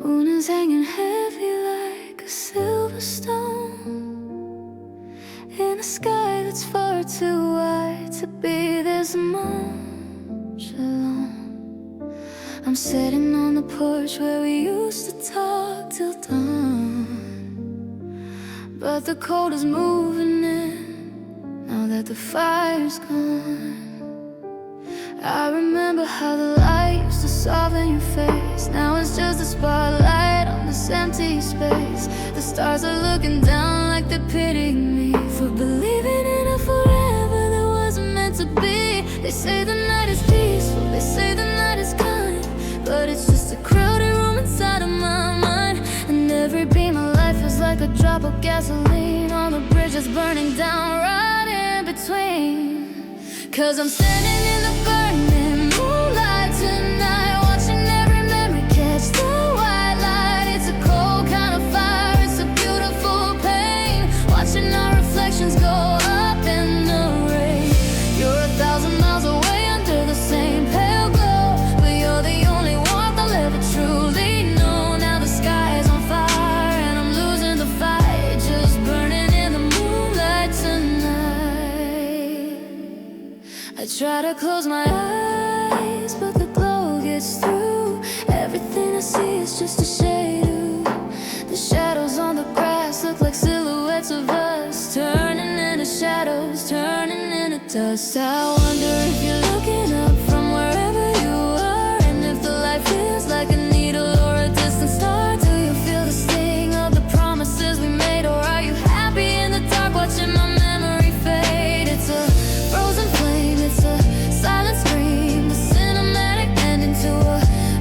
Moon is hanging heavy like a silver stone in a sky that's far too wide to be this much alone. I'm sitting on the porch where we used to talk till dawn, but the cold is moving in now that the fire's gone. I remember how the light used to soften your face. Now it's just a spotlight on this empty space. The stars are looking down like they're pitying me for believing in a forever that wasn't meant to be. They say the night is peaceful, they say the night is kind, but it's just a crowded room inside of my mind. And every beam of life is like a drop of gasoline on the bridge that's burning down right in between. 'Cause I'm standing in the burning moonlight tonight, watching every memory catch the white light. It's a cold kind of fire, it's a beautiful pain, watching our reflections go up in the rain. You're 1,000 miles away under the same pale glow, but you're the only warmth I'll ever truly know. Now the sky is on fire and I'm losing the fight, just burning in the moonlight tonight. I try to close my eyes, but the glow gets through. Everything I see is just a shade of the shadows on the grass look like silhouettes of us, turning into shadows, turning into dust. I wonder if you're looking up from wherever you are, and if the light feels like a needle or a distant star. Do you feel the sting of the promises we made, or are you happy in the dark watching my memory fade? It's a frozen flame, it's a silent scream, the cinematic ending to a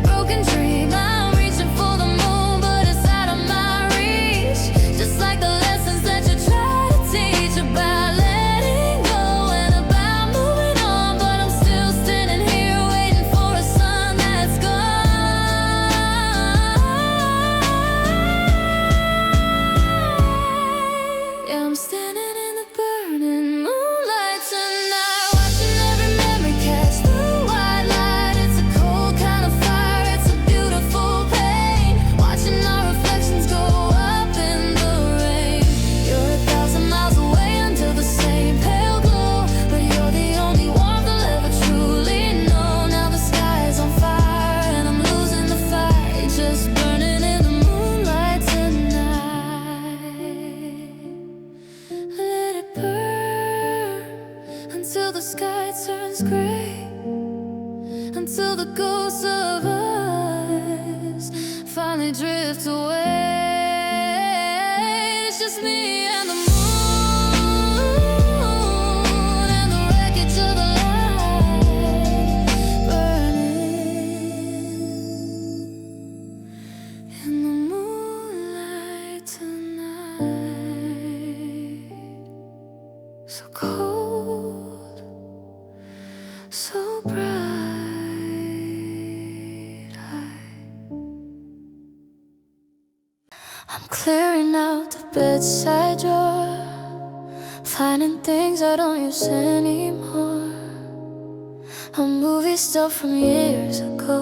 broken dream. I'm reaching for the moon, but it's out of my reach, just like the lessons that you try to teach about letting go and about moving on. But I'm still standing here waiting for a sun that's gone. Yeah, I'm standing in the burning moonlight tonight, watching every memory catch the white light. It's a cold kind of fire, it's a beautiful pain, watching our reflections go up in the rain. You're 1,000 miles away under the same pale glow, but you're the only warmth I'll ever truly know. Now the sky is on fire and I'm losing the fight, just burning in the moonlight tonight. Let it burn until the sky turns gray, until the ghosts of us finally drift away. It's just me and the moon and the wreckage of the light burning in the moonlight tonight. So cold, so bright. I'm clearing out the bedside drawer, finding things I don't use anymore. A movie stuff from years ago,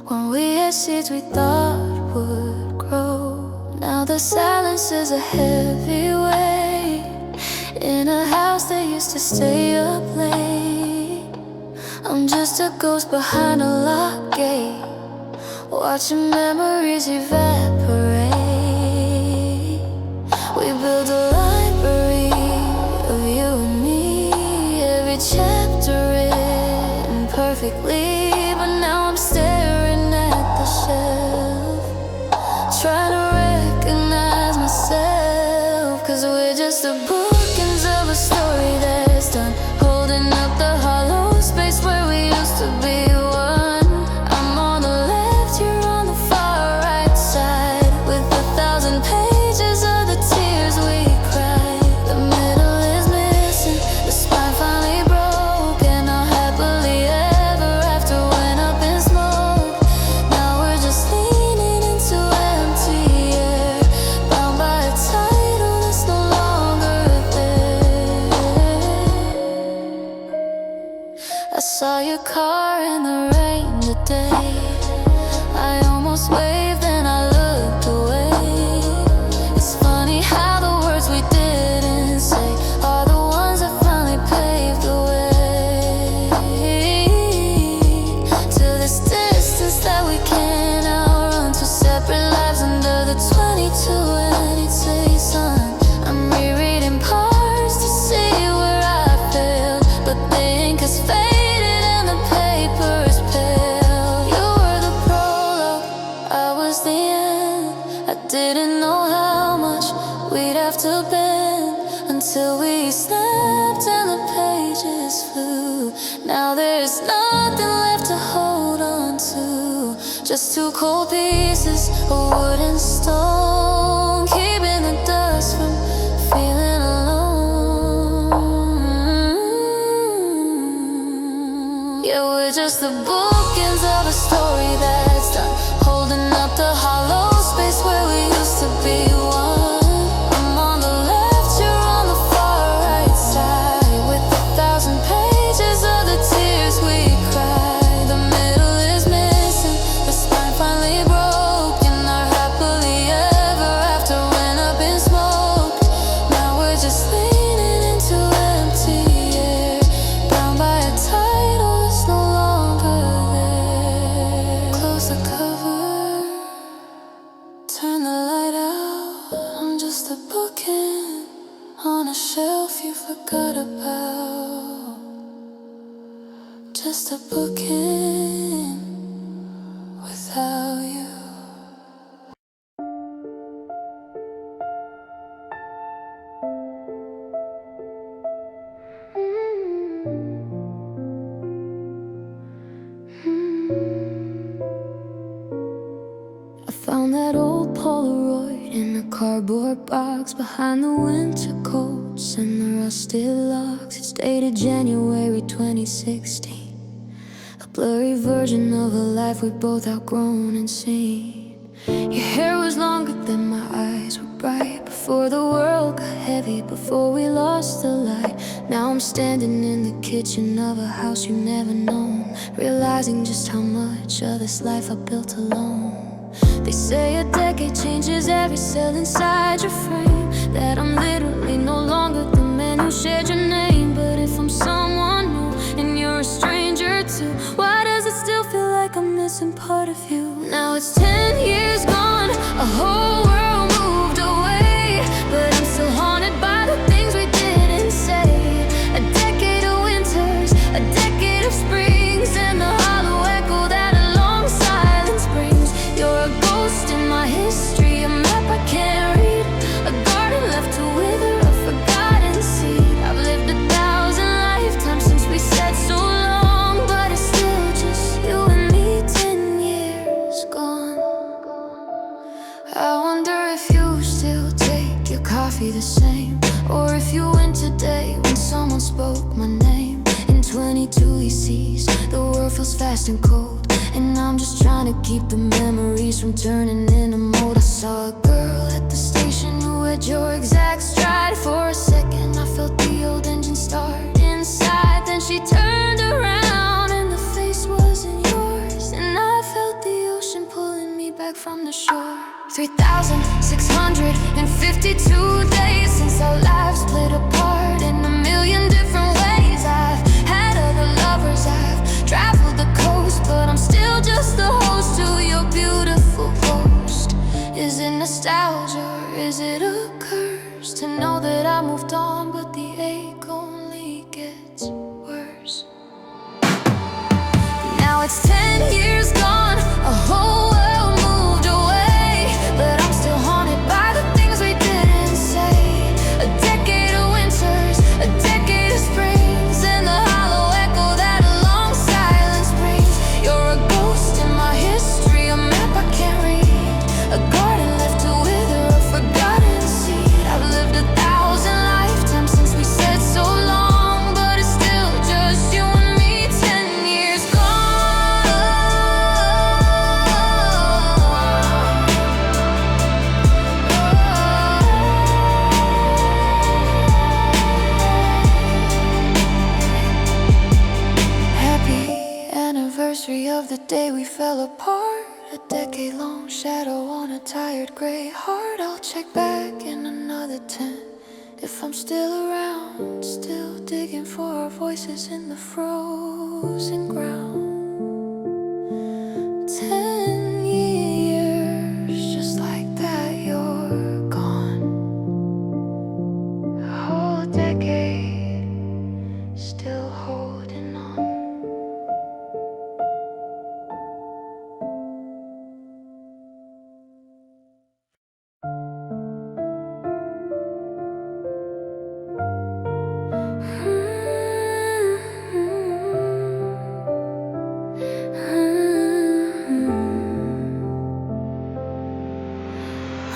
when we had seeds we thought would grow. Now the silence is a heavy weight in a house that used to stay up late. I'm just a ghost behind a locked gate, watching memories evaporate. We built a library of you and me, every chapter written perfectly. But now I'm staring at the shelf, trying to recognize myself. 'Cause we're just the bookends of a story that's done, holding up the hollow space where we used to be one. I'm on the left, you're on the far right side. I didn't know how much we'd have to bend until we snapped and the pages flew. Now there's nothing left to hold on to, just two cold pieces of wood and stone, keeping the dust from feeling alone. Yeah, we're just the bookends of a story that's done, holding up the hollow space where we used to be one. I'm on the left, you're on the far right side, with 1,000 pages of the tears we cried. The middle is missing, the spine finally broken. Our happily ever after went up in smoke. Now we're just leaning into empty air, bound by a title that's no longer there. Close the cover, turn the light out. I'm just a bookend on a shelf you forgot about. Just a bookend without you. I found that old Polaroid in a cardboard box behind the winter coats and the rusted locks. It's dated January 2016, a blurry version of a life we both outgrown and seen. Your hair was longer than my eyes were bright, before the world got heavy, before we lost the light. Now I'm standing in the kitchen of a house you never known, realizing just how much of this life I built alone. They say a decade changes every cell inside your frame, that I'm literally no longer the man who shared your name. But if I'm someone new and you're a stranger too, why does it still feel like I'm missing part of you? Now it's 10 years gone, a whole world moved away, but I'm still haunted by the things we didn't say. A decade of winters, a decade of springs, and the hollow echo that a long silence brings. You're a ghost in my history, a map I can't read, a garden left to wither, a forgotten seed. I've lived 1,000 lifetimes since we said so long, but it's still just you and me, 10 years gone. I wonder if you still take your coffee the same, or if you went today when someone spoke my name. In 22 he sees the world feels fast and cold, and I'm just trying to keep the memories from turning into mold. I saw a girl at the station who had your exact stride. For a second I felt the old engine start inside, then she turned around and the face wasn't yours, and I felt the ocean pulling me back from the shore. 3,652 days since our lives split apart in a million different ways. I've had other lovers, I've traveled the coast, but I'm still just the host to your beautiful ghost. Is it nostalgia or is it a curse to know that I moved on, but the ache only gets worse? Now it's 10 years gone, a whole world moved away, but I'm still haunted by the things we didn't say. A decade of winters, a decade of springs, and the hollow echo that a long silence brings. You're a ghost in my history, a map I can't read, a garden left to wither, a forgotten seed. I've lived 1,000 lifetimes since we said so long, but it's still just you and me, 10 years gone. Happy anniversary of the day we fell apart, a decade-long shadow on a tired gray heart. I'll check back in another 10 if I'm still around, still digging for our voices in the frozen ground. 10 years, just like that, you're gone. A whole decade, still holding on.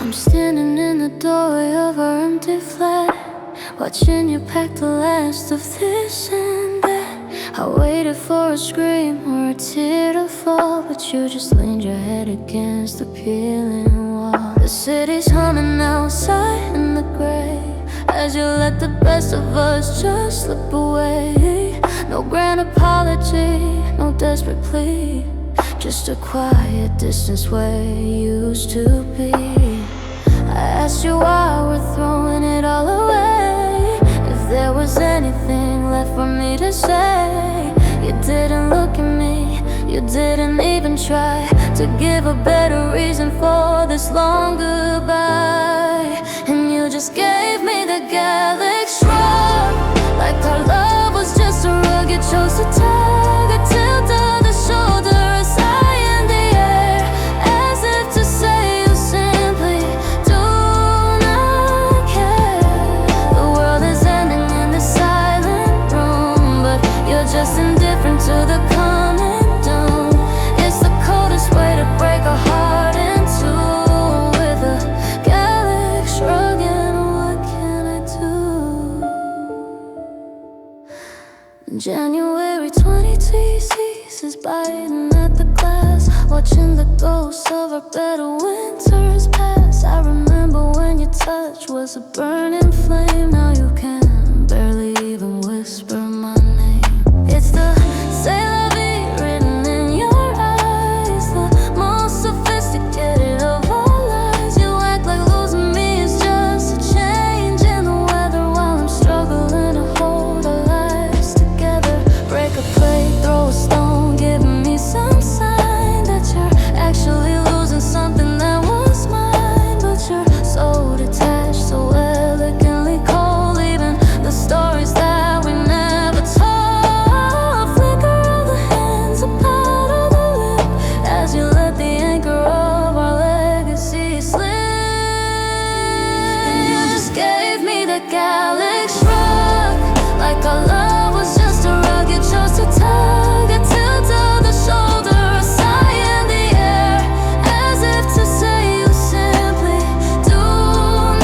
I'm standing in the doorway of our empty flat, watching you pack the last of this and that. I waited for a scream or a tear to fall, but you just leaned your head against the peeling wall. The city's humming outside in the gray, as you let the best of us just slip away. No grand apology, no desperate plea, just a quiet distance where you used to be. I asked you why we're throwing it all away, if there was anything left for me to say. You didn't look at me, you didn't even try to give a better reason for this long goodbye. And you just gave me the Gallic shrug, like our love was just a rug. You chose to tug a tilt of the shoulder, a sigh in the air, as if to say you simply do not care. The world is ending in this silent room, but you're just indifferent to the coming doom. It's the coldest way to break a heart in two, with a Gallic shrug. And what can I do? January 2026 is biting at the glass, watching the ghosts of our better winters pass. I remember when your touch was a burning flame. Now you can barely even whisper my name. It's the c'est la vie written in your eyes, the most sophisticated of all lies. You act like losing me is just a change in the weather, while I'm struggling to hold our lives together. Break a plate, throw a stone, giving me some sign that you're actually losing something that was mine. But you're so detached, so elegantly cold, leaving the stories that we never told. Flicker of the hands, a pout of the lip, as you let the anchor of our legacy slip. And you just gave me the Gallic shrug, like our love was just a rug. You chose to tug a tilt of the shoulder, a sigh in the air, as if to say you simply do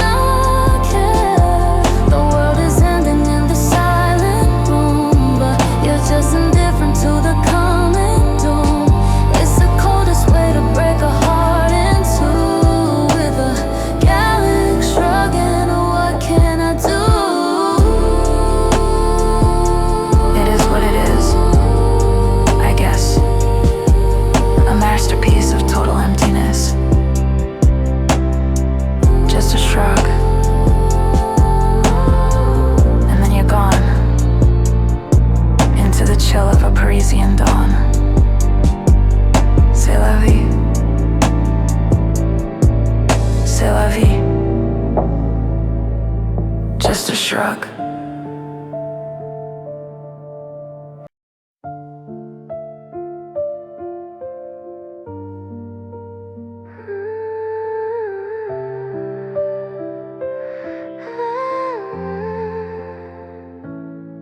not care. The world is ending in the silent room, but you're just indifferent to the coming doom. It's the coldest way to break a heart in two, with a Gallic shrug. And what can I do? It is what it is, I guess. A masterpiece of total emptiness. Just a shrug. And then you're gone, into the chill of a Parisian dawn. C'est la vie. C'est la vie. Just a shrug.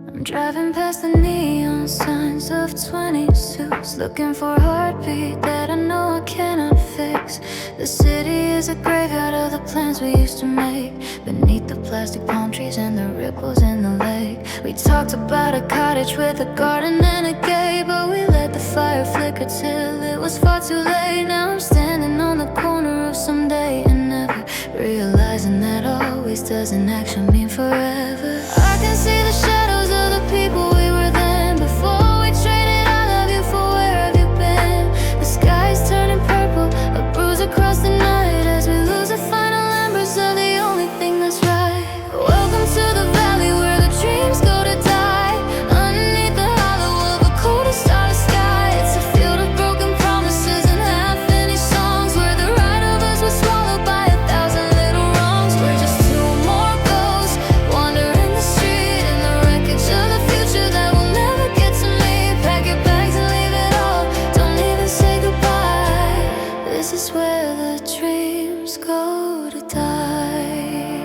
I'm driving past the neon signs of 20 suits, looking for a heartbeat that I know I cannot fix. The city is a graveyard of the plans we used to make, beneath the plastic palm trees and the ripples in the lake. We talked about a cottage with a garden and a gate, but we let the fire flicker till it was far too late. Now I'm standing on the corner of some day and never realizing that always doesn't actually mean forever. I can see the shadows of the people we were then, before we traded I love you for where have you been. The sky's turning purple, a bruise across the night, as we lose the final embers of the only thing that's right. Welcome to the valley where the dreams go to die, underneath the hollow of a colder starless sky. It's a field of broken promises and half-finished songs, where the right of us was swallowed by 1,000 little wrongs. We're just two more ghosts wandering the street in the wreckage of the future that will never get to me. Pack your bags and leave it all, don't even say goodbye. This is where the dreams go to die.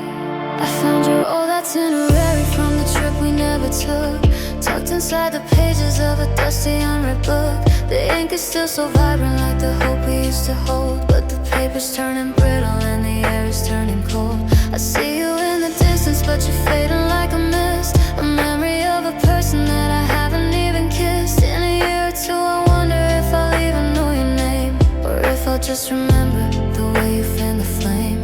I found your old itinerary from the trip we never took, tucked inside the pages of a dusty unread book. The ink is still so vibrant, like the hope we used to hold, but the paper's turning brittle and the air is turning cold. I see you in the distance, but you're fading like a mist. A memory of a person that I haven't even kissed. In a year or two I wonder if I'll even know your name, or if I'll just remember the way you fan the flame.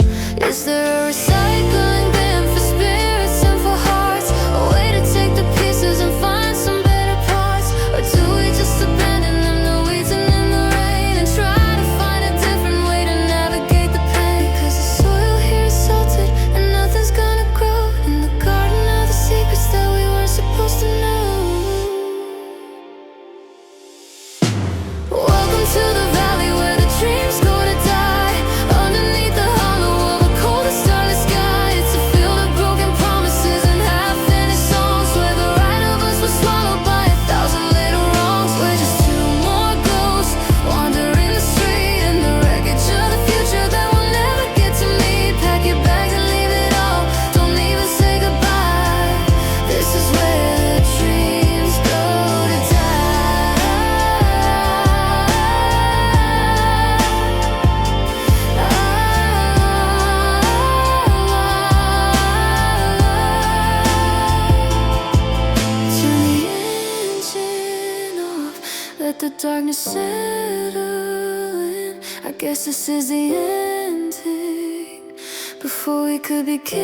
Is there a recycling bin for spirits and for hearts? A way to take the pieces and find some better parts? Or do we just abandon them, the weeds and in the rain, and try to find a different way to navigate the pain? Because the soil here is salted and nothing's gonna grow in the garden of the secrets that we weren't supposed to know. Welcome to the valley where the dreams go to die. Underneath the hollow of a cold and starless sky, it's a field of broken promises and half-finished songs, where the right of us was swallowed by 1,000 little wrongs. We're just two more ghosts wandering the street in the wreckage of the future that we'll never get to meet. Pack your bags and leave it all, don't even say goodbye. This is where the dreams go to die. Turn the engine off, let the darkness settle in. I guess this is the ending before we could begin.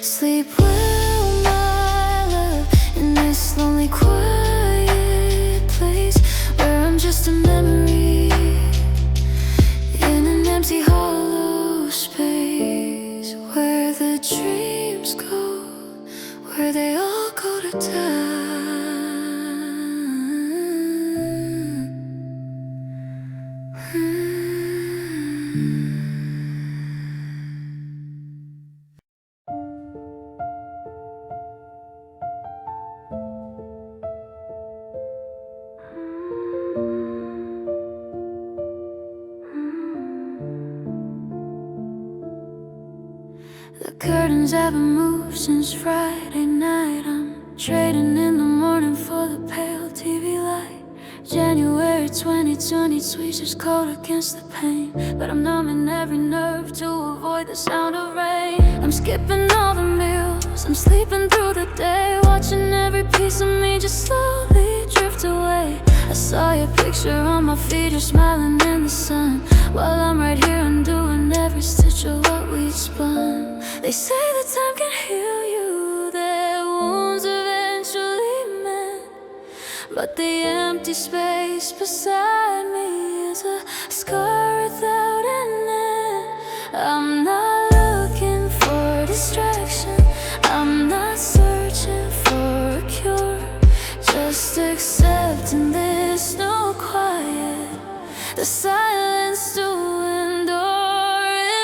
Sleep well, my love, in this lonely, quiet place where I'm just a memory in an empty, hollow space, where the dreams go, where they all go to die. The curtains haven't moved since Friday night. I'm trading in the morning for the pale TV light. January 2020, sweet just cold against the pain, but I'm numbing every nerve to avoid the sound of rain. I'm skipping all the meals, I'm sleeping through the day, watching every piece of me just slowly drift away. I saw your picture on my feed, you're smiling in the sun, while I'm right here undoing every stitch of what we'd spun. They say that time can heal you, that wounds eventually mend, but the empty space beside me is a scar without an end. I'm not looking for distraction, I'm not searching for a cure, just accepting this no quiet, the silence to endure.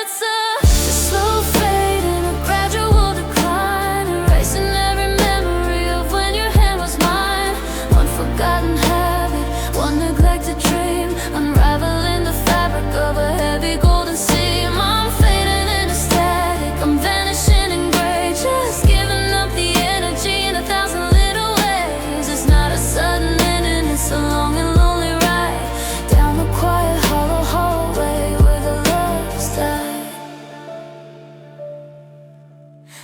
It's a slow fade and a gradual decline, erasing every memory of when your hand was mine. One forgotten habit, one neglected dream, unraveling the fabric of a heavy golden seam. I'm fading into static, I'm vanishing in gray, just giving up the energy in 1,000 little ways. It's not a sudden ending, it's a long and lonely ride down the quiet hollow hallway where the loves died.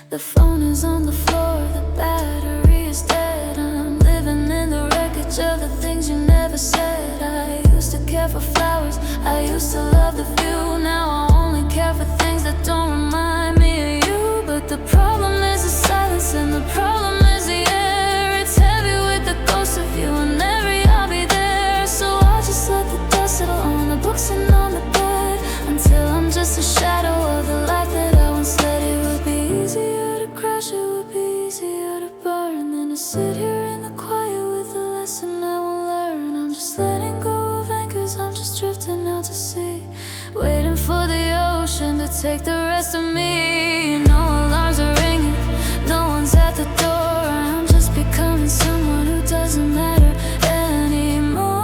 The phone is on the floor, the battery is dead. I'm living in the wreckage of the things you never said. I used to care for flowers, I used to love the view. Now I only care for things that don't remind me of you. But the problem is the silence and the problem is the air. It's heavy with the ghost of you and every I'll be there. So I'll just let the dust settle on the books and on the bed, until I'm just a shadow of the life that I once led. It would be easier to crash, it would be easier to burn than to sit here in the quiet with a lesson I won't learn. I'm just letting go of anchors, I'm just drifting out to sea, waiting for the ocean to take the rest of me. No alarms are ringing, no one's at the door, I'm just becoming someone who doesn't matter anymore.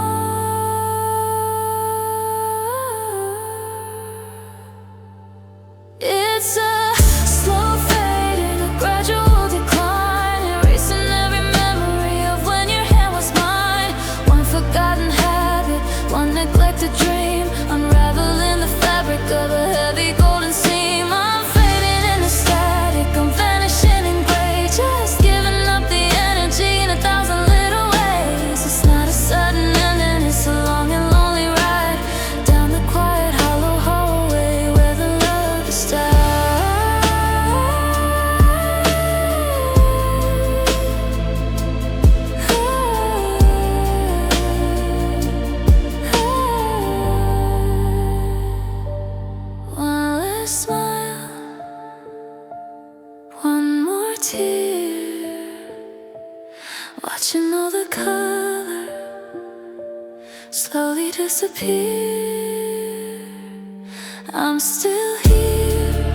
It's a slow fade and a gradual decline, erasing every memory of when your hand was mine. One forgotten habit, one neglected dream, unraveling the fabric watching all the color slowly disappear. I'm still here,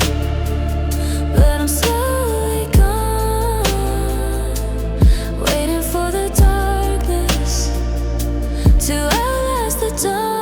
but I'm slowly gone, waiting for the darkness to outlast the dawn.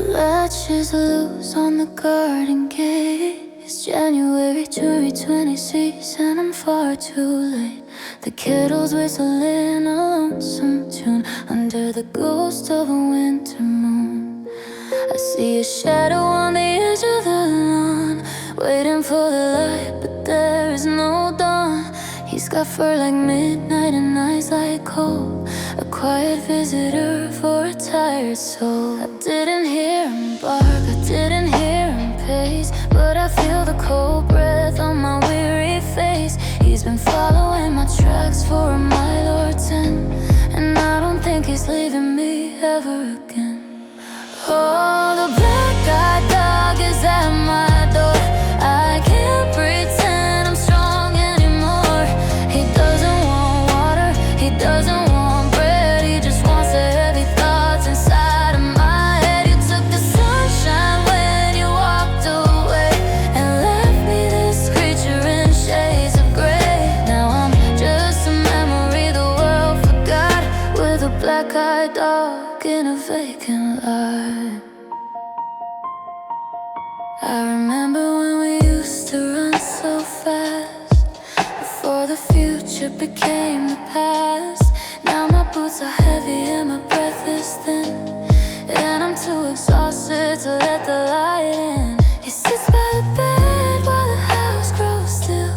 Latch is loose on the garden gate. It's January 2026 and I'm far too late. The kettle's whistling a lonesome tune under the ghost of a winter moon. I see a shadow on the edge of the lawn, waiting for the light, but there is no dawn. He's got fur like midnight and eyes like coal, a quiet visitor for a tired soul. I didn't hear him bark, I didn't hear him pace, but I feel the cold breath on my weary face. He's been following my tracks for a mile or 10, and I don't think he's leaving me ever again. Oh, the black-eyed dog is at my door. I can't pretend I'm strong anymore. He doesn't want water, he doesn't want bread, he just wants the heavy thoughts inside of my head. You took the sunshine when you walked away and left me this creature in shades of gray. Now I'm just a memory the world forgot, with a black-eyed dog in a vacant lot. I remember when we used to run so fast, before the future became the past. Now my boots are heavy and my breath is thin, and I'm too exhausted to let the light in. He sits by the bed while the house grows still,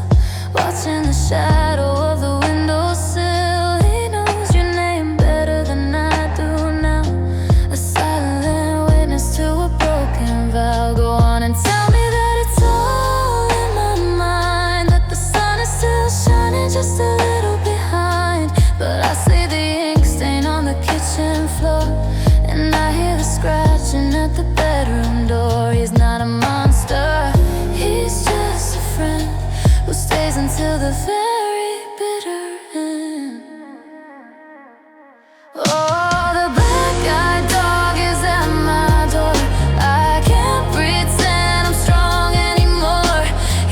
watching the shadow of the windowsill. He knows your name better than I do now, a silent witness to a broken vow. Go on and tell me that it's all in my mind, that the sun is still shining just a little behind. But I see the ink stain on the kitchen floor, and I hear the scratching at the bedroom door. He's not a monster, he's just a friend who stays until the very bitter end. Oh, the black-eyed dog is at my door. I can't pretend I'm strong anymore.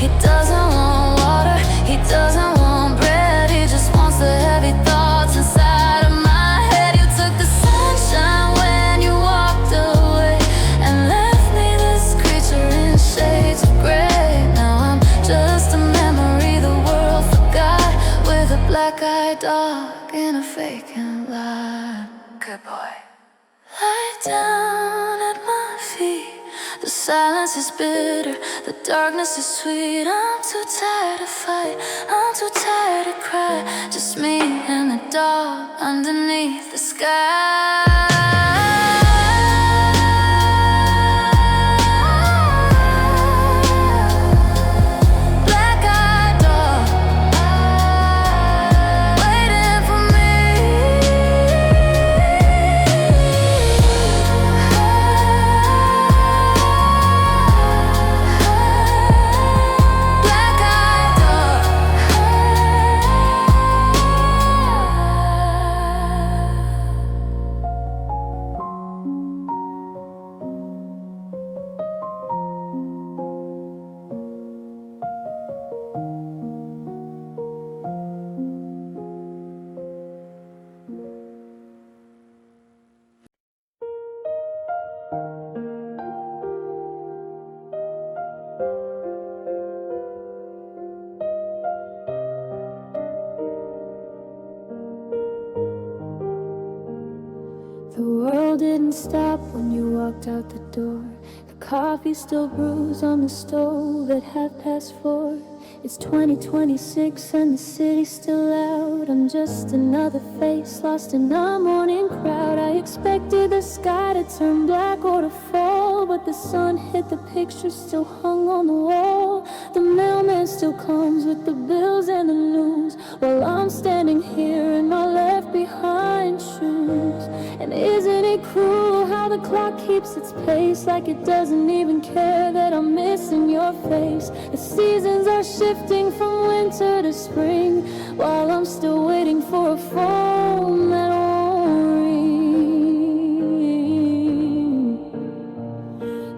He doesn't want water, he doesn't want bread, he just wants the heavy thoughts inside of my head. You took the sunshine when you walked away and left me this creature in shades of gray. Now I'm just a memory the world forgot, with a black-eyed dog in a vacant lot. Good boy. Lie down at my feet. The silence is bitter, the darkness is sweet. I'm too tired to fight, I'm too tired to cry. Just me and the dog underneath the sky. Black-eyed dog, waiting for me. Black-eyed dog. The world didn't stop when you walked out the door. The coffee still brews on the stove at 4:30. It's 2026 and the city's still out. I'm just another face lost in a morning crowd. I expected the sky to turn black or to fall, but the sun hit the picture still hung on the wall. The mailman still comes with the bills and the news, while I'm standing here in my left behind shoes. And isn't it cruel how the clock keeps its pace, like it doesn't even care that I'm missing your face? The seasons are shifting from winter to spring, while I'm still waiting for a phone that won't ring.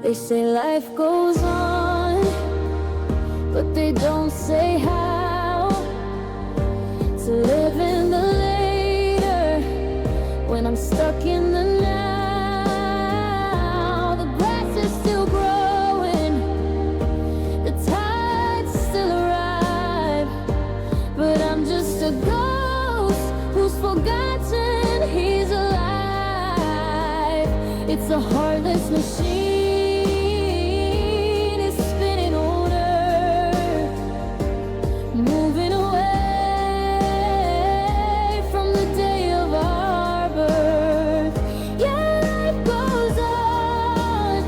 They say life goes on, but they don't say how. To live in the later when I'm stuck in the now. The grass is still growing, the tides still arrive, but I'm just a ghost who's forgotten he's alive. It's a heartless machine, it's spinning older, moving away from the day of our birth. Yeah, life goes on,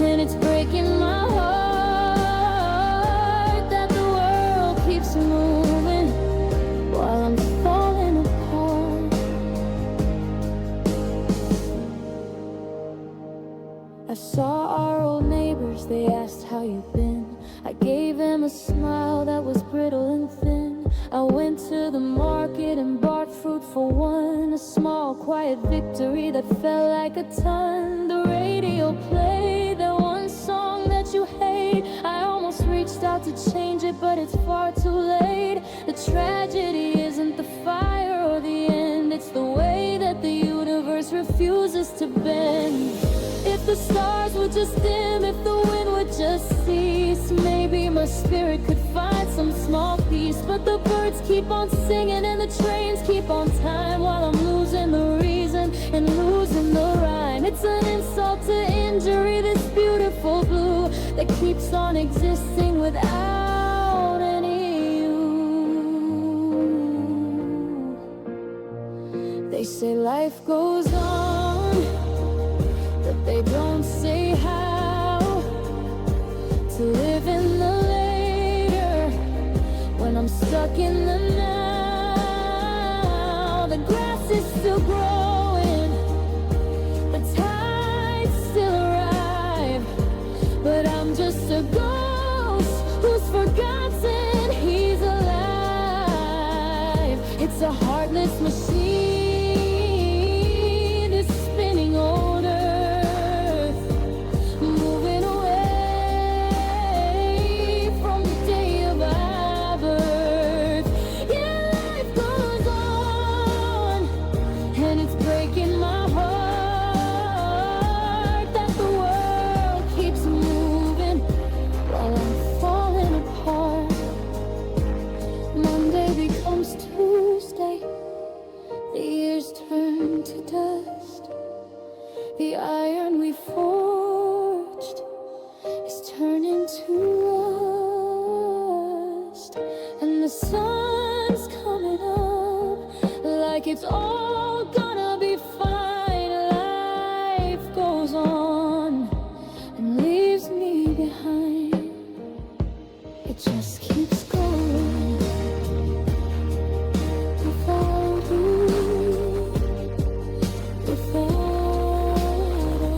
and it's breaking my heart that the world keeps moving while I'm falling apart. I saw our old neighbors, they asked how you've been. I gave them a smile that was brittle and thin. I went to the market and bought fruit for one, a small quiet victory that felt like a ton. The radio played that one song that you hate. I almost reached out to change it, but it's far too late. The tragedy isn't the fire or the end, it's the way that the universe refuses to bend. If the stars would just dim, if the wind would just cease, maybe my spirit could find some small peace. But the birds keep on singing and the trains keep on time, while I'm losing the reason and losing the rhyme. It's an insult to injury, this beautiful blue that keeps on existing without any you. They say life goes on, but they don't say how. To live in the later when I'm stuck in the now. The grass is still growing, the tides still arrive, but I'm just a ghost who's forgotten he's alive. It's a heartless machine, it's spinning older, moving away from the day of our birth. Yeah, life goes on, and it's breaking my heart that the world keeps moving while I'm falling apart. Monday becomes Tuesday, the years turn to dust. The iron we forged is turning to rust, and the sun's coming up like it's all gonna be fine. Life goes on and leaves me behind. It just keeps going without you, without us.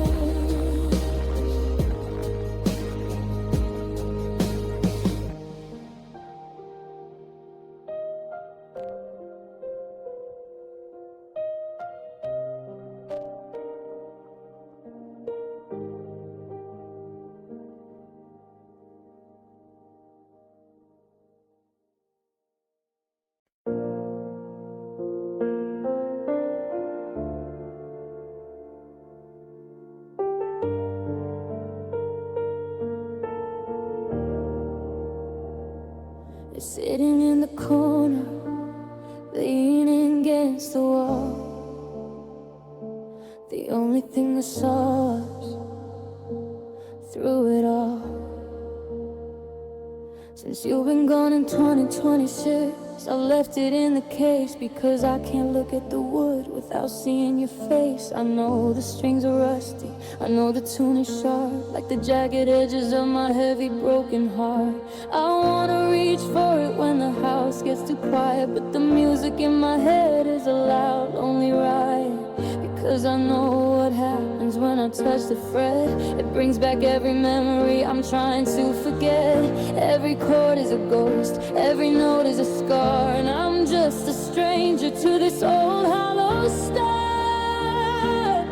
Sitting in the corner, leaning against the wall. only thing that saw us through it all. Since you've been gone in 2026, I left it in the case because I can't look at the wood without seeing your face. I know the strings are rusty, I know the tune is sharp, like the jagged edges of my heavy broken heart. I wanna reach for it when the house gets too quiet, but the music in my head is a loud, lonely riot. Cause I know what happens when I touch the fret. It brings back every memory I'm trying to forget. Every chord is a ghost, every note is a scar, and I'm just a stranger to this old hollow star.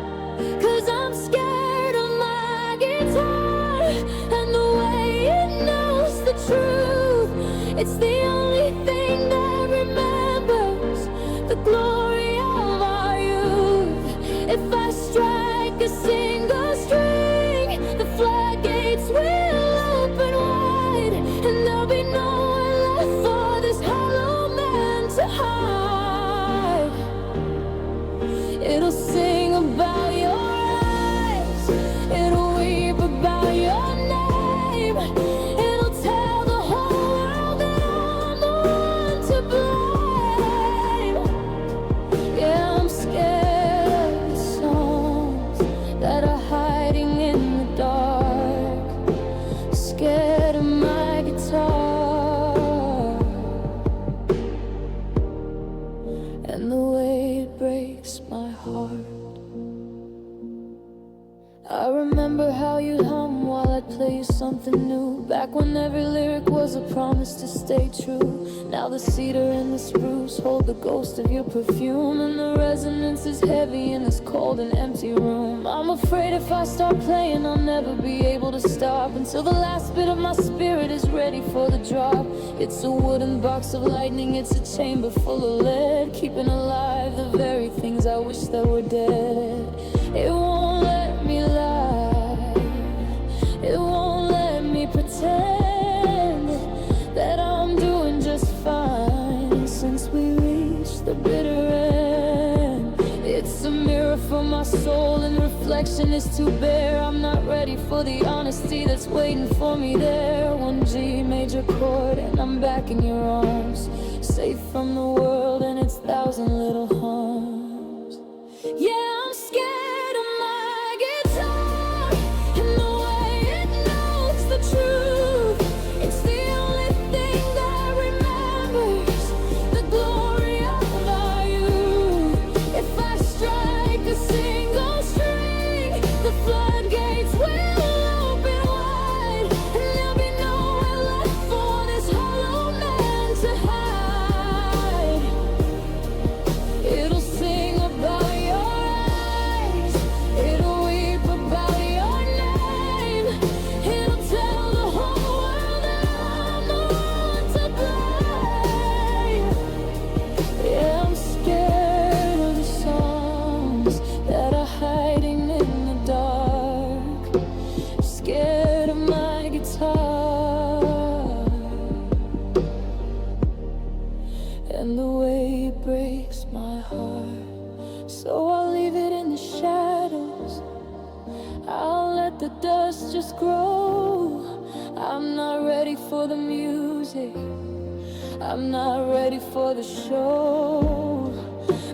Cause I'm scared of my guitar and the way it knows the truth. It's the only thing that remembers the glory of our youth. If I strike a single string, the floodgates will open wide, and there'll be nowhere left for this hollow man to hide. It'll sing about your eyes, it'll weep about your name, it'll tell the whole world that I'm the one to blame. Yeah, I'm scared that are hiding in the dark, scared of my guitar and the way it breaks my heart. I remember how you'd hum while I'd play you something new, back when every lyric was a promise to stay true. Now the cedar and the spruce hold the ghost of your perfume, and the resonance is heavy in this cold and empty room. I'm afraid if I start playing I'll never be able to stop until the last bit of my spirit is ready for the drop. It's a wooden box of lightning, it's a chamber full of lead, keeping alive the very things I wish that were dead. It won't let me lie, it won't let me pretend that I'm doing just fine since we reached the bitter end. It's a mirror for my soul and reflection is too bare. I'm not ready for the honesty that's waiting for me there. 1G major chord and I'm back in your arms, safe from the world and its thousand little harms. Yeah, I'm scared of my guitar and the way it knows the truth. It's the only thing that remembers the glory of our youth. If I strike a single string, the floodgates will open wide, and there'll be nowhere left for this hollow man to hide. It'll sing about your eyes, it'll weep about your name, it'll tell the whole world that I'm the one to blame. Yeah, I'm scared of the songs that are hiding in the dark, scared of my guitar and the way it breaks my heart. So I'll leave it in the shadows, I'll let the dust just grow. I'm not ready for the music, I'm not ready for the show.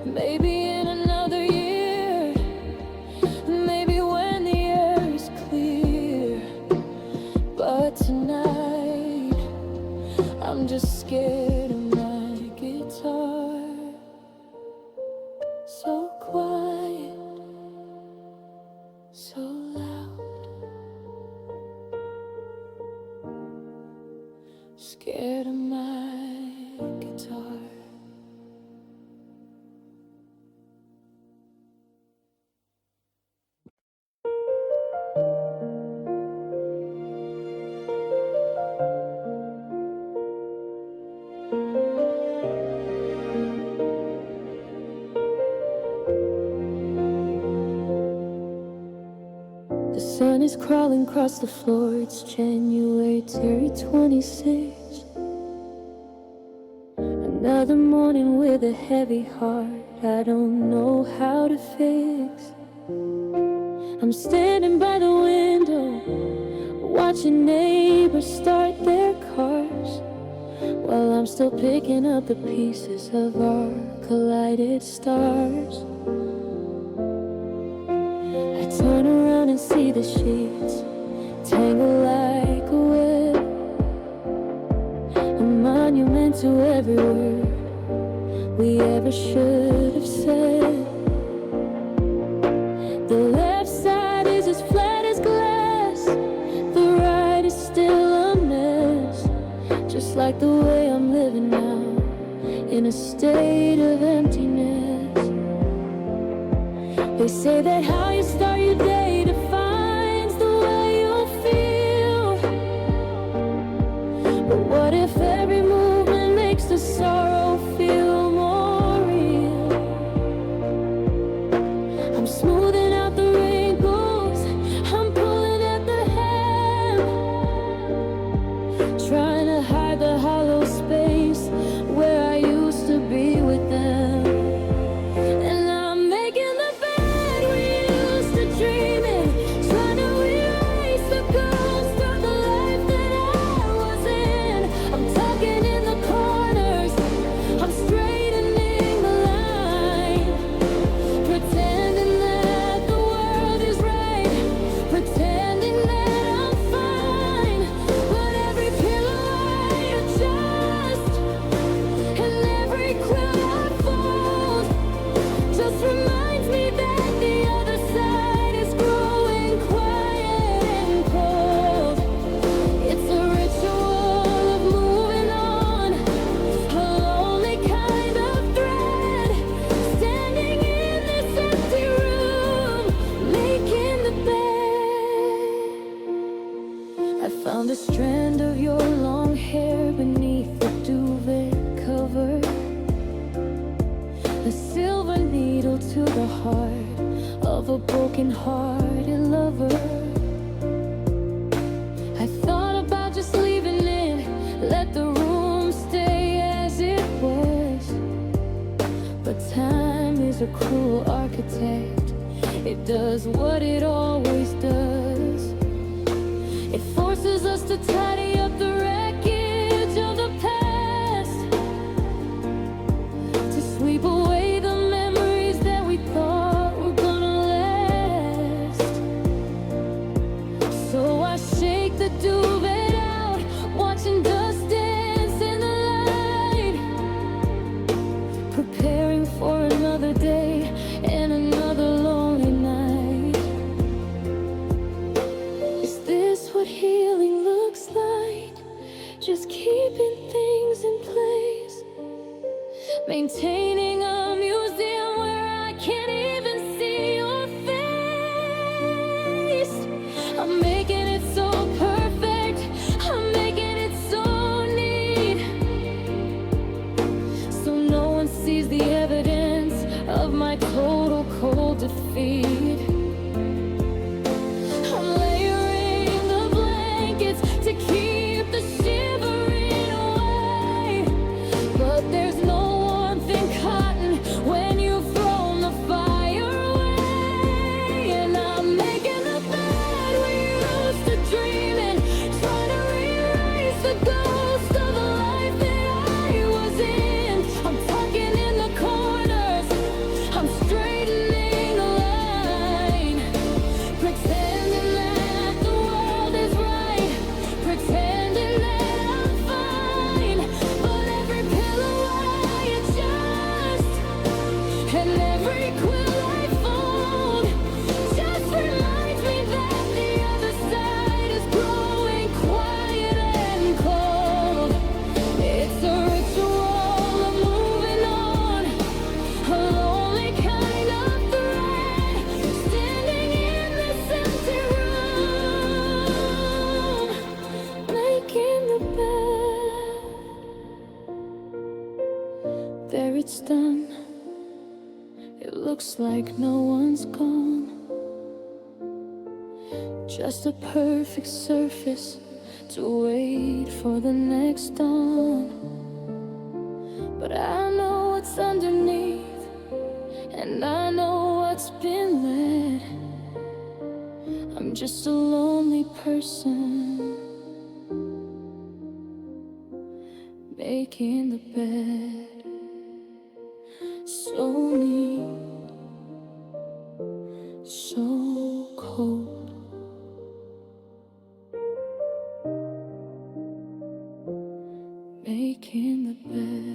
Maybe in another year, maybe when the air is clear, but tonight I'm just scared of my guitar. So quiet, so loud, scared of my guitar. The sun is crawling across the floor, it's January 26. Another morning with a heavy heart I don't know how to fix. I'm standing by the window, watching neighbors start their cars, while I'm still picking up the pieces of our collided stars. I turn around and see the sheets tangle like a web, a monument to every word we ever should have said. The left side is as flat as glass, the right is still a mess, just like the way I'm living now, in a state of emptiness. They say that how you start your day defines the way you'll feel, but what if every movement makes the sorrow feel more real? I'm smoothing out the wrinkles, I'm pulling at the hem, trying to hide the hollow space where I used to be with them. And I'm making the bed we used to dream in, trying to erase the ghost of the life that I was in. I'm tucking in the corners, I'm straightening the line, pretending that the world is right, pretending that I'm fine. But every pillow I adjust and every quilt I fold just reminds me that the other side is growing quiet and cold. It's a ritual of moving on, a lonely kind of thread, standing in this empty room, making the bed. I found a strand of your long hair beneath the duvet cover, a silver needle to the heart of a broken-hearted lover. I thought about just leaving it, let the room stay as it was, but time is a cruel architect. It does what it always does. It forces us to tidy up the wreckage of the past, to sweep away the memories that we thought were gonna last. So I shake the duvet out, watching dust dance in the light, preparing for another day and another lonely night. Is this what healing looks like? Just keeping things in place, maintaining a museum where I can't even see your face. I'm making it so perfect, I'm making it so neat, so no one sees the evidence of my total cold defeat. I'm layering the blankets to keep the shivering away, but there's no warmth in cotton when you've thrown the fire away. And I'm making the bed we used to dream in, trying to erase the ghost of the life that I was in. I'm tucking in the corners, I'm straightening the line, pretending that the world is right, pretending that I'm fine. But every pillow I adjust and every quilt I fold just reminds me that the other side is growing quiet and cold. It's a ritual of moving on, a lonely kind of thread, standing in this empty room, making the bed. There it's done. It looks like no one's gone, just a perfect surface to wait for the next dawn. But I know what's underneath, and I know what's been led. I'm just a lonely person making the bed, so neat, so cold. Making the bed.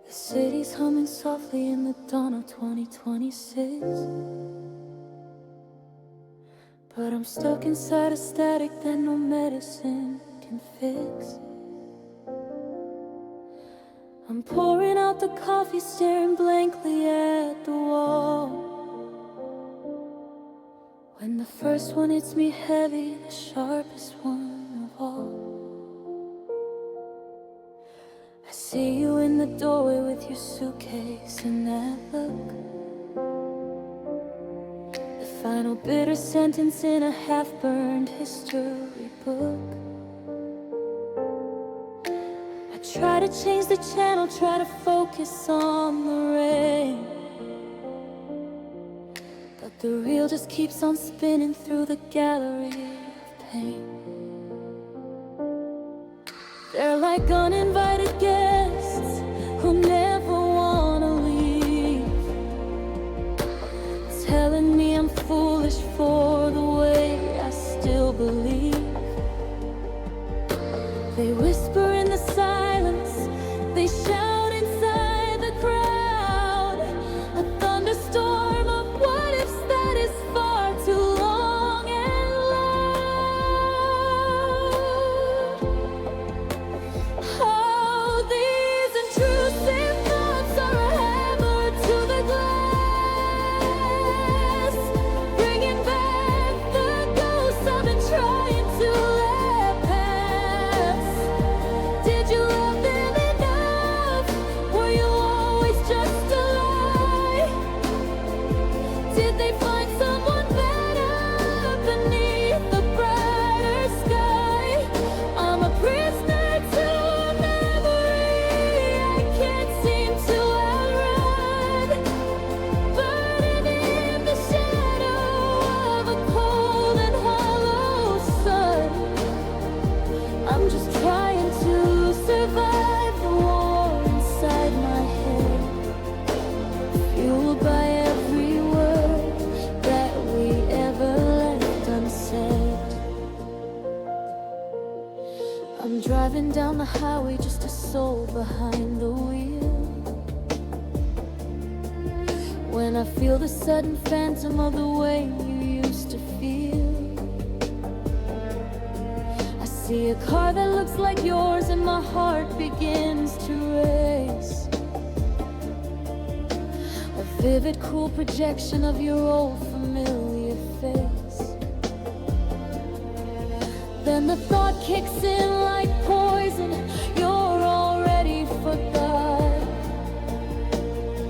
The city's humming softly in the dawn of 2026, but I'm stuck inside a static that no medicine can fix. I'm pouring out the coffee, staring blankly at the wall, when the first one hits me heavy, the sharpest one of all. I see you in the doorway with your suitcase and that look, the final bitter sentence in a half-burned history book. I try to change the channel, try to focus on the rain, but the reel just keeps on spinning through the gallery of pain. They're like uninvited guests who never wanna leave, telling me I'm foolish for the way I still believe. They whisper in the silence, they shout inside the crowd, a thunderstorm of what ifs that is far too long and loud. Oh, these intrusive thoughts are a hammer to the glass, bringing back the ghosts I've been trying to let pass. Did you love them enough? Were you always just a lie? Did they find someone better beneath the brighter sky? I'm a prisoner to a memory I can't seem to outrun, burning in the shadow of a cold and hollow sun. I'm just trying to survive the war inside my head, fueled by every word that we ever left unsaid. I'm driving down the highway, just a soul behind the wheel, when I feel the sudden phantom of the way you used to feel. I see a car that looks like yours and my heart begins to race, a vivid, cool projection of your old familiar face. Then the thought kicks in like poison, you're already forgot.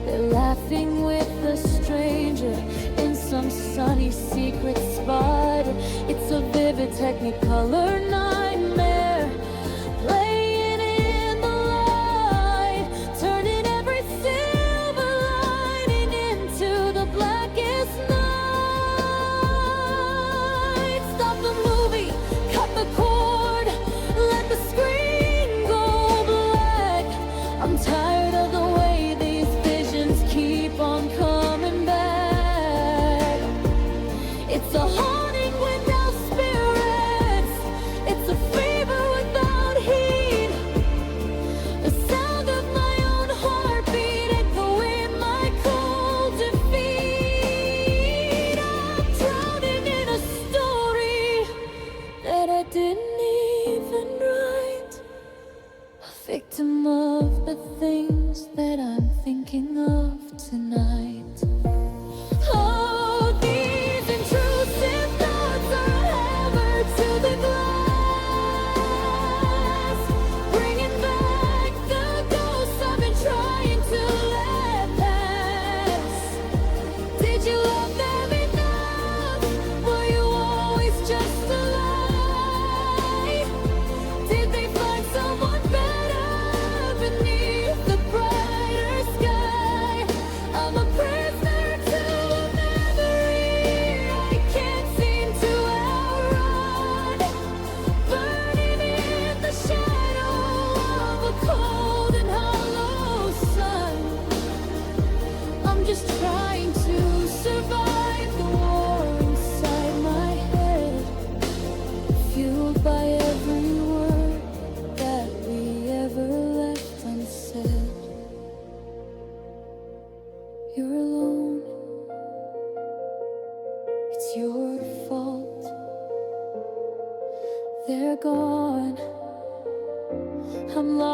They're laughing with a stranger in some sunny secret spot. It's a vivid technicolor nightmare, playing in the light, turning every silver lining into the blackest night. Stop the movie, cut the cord, let the screen go black. I'm tired of the way these visions keep on coming back. It's a haunting without spirits, it's a fever without heat, the sound of my own heartbeat echoing my cold defeat. I'm drowning in a story that I didn't even write, a victim of the things that I'm thinking of tonight. Oh, these intrusive thoughts are a hammer to the glass, bringing back the ghosts I've been trying to let pass.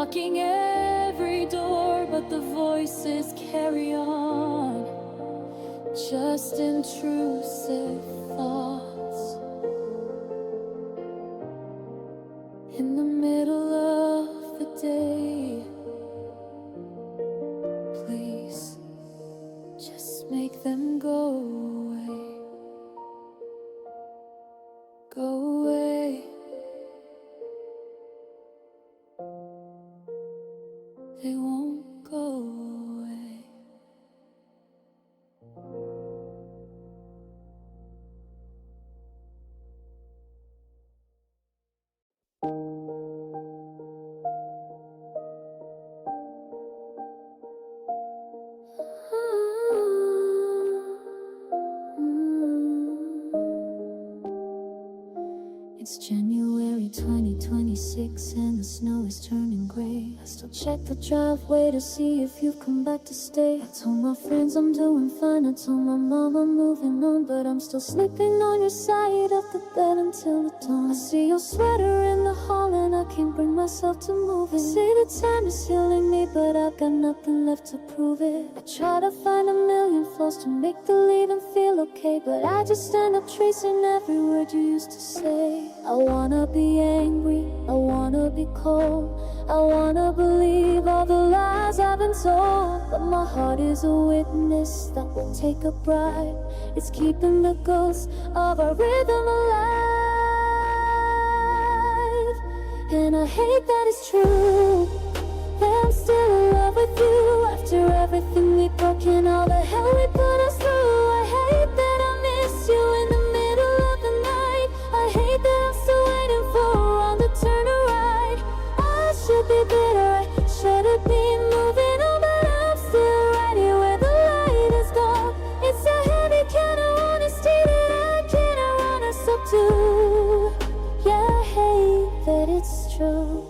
knocking every door, but the voices carry on. Just intrusive thoughts in the middle of the day. Please, just make them go away. Go away. They won't go away. It's January 2026 and the snow is turning gray. I still check the driveway to see if you've come back to stay. I told my friends I'm doing fine, I told my mom I'm moving on, but I'm still sleeping on your side of the bed until the dawn. I see your sweater in the hall and I can't bring myself to move it. Say the time is healing me, but I've got nothing left to prove it. I try to find a million flaws to make the leaving feel okay, but I just end up tracing every word you used to say. I wanna be angry, I wanna be cold, I wanna believe all the lies I've been told, but my heart is a witness that will take a bribe. It's keeping the ghost of our rhythm alive. And I hate that it's true, that I'm still in love with you after everything we've broken, all the hell we put us through. I hate that I miss you in the middle of the night. I hate that I'm still waiting for a wrong to turn right. I should be better, I should have been moving on, but I'm still right here where the light is gone. It's a heavy kind of honesty that I cannot run us up to. Yeah, I hate that it's true.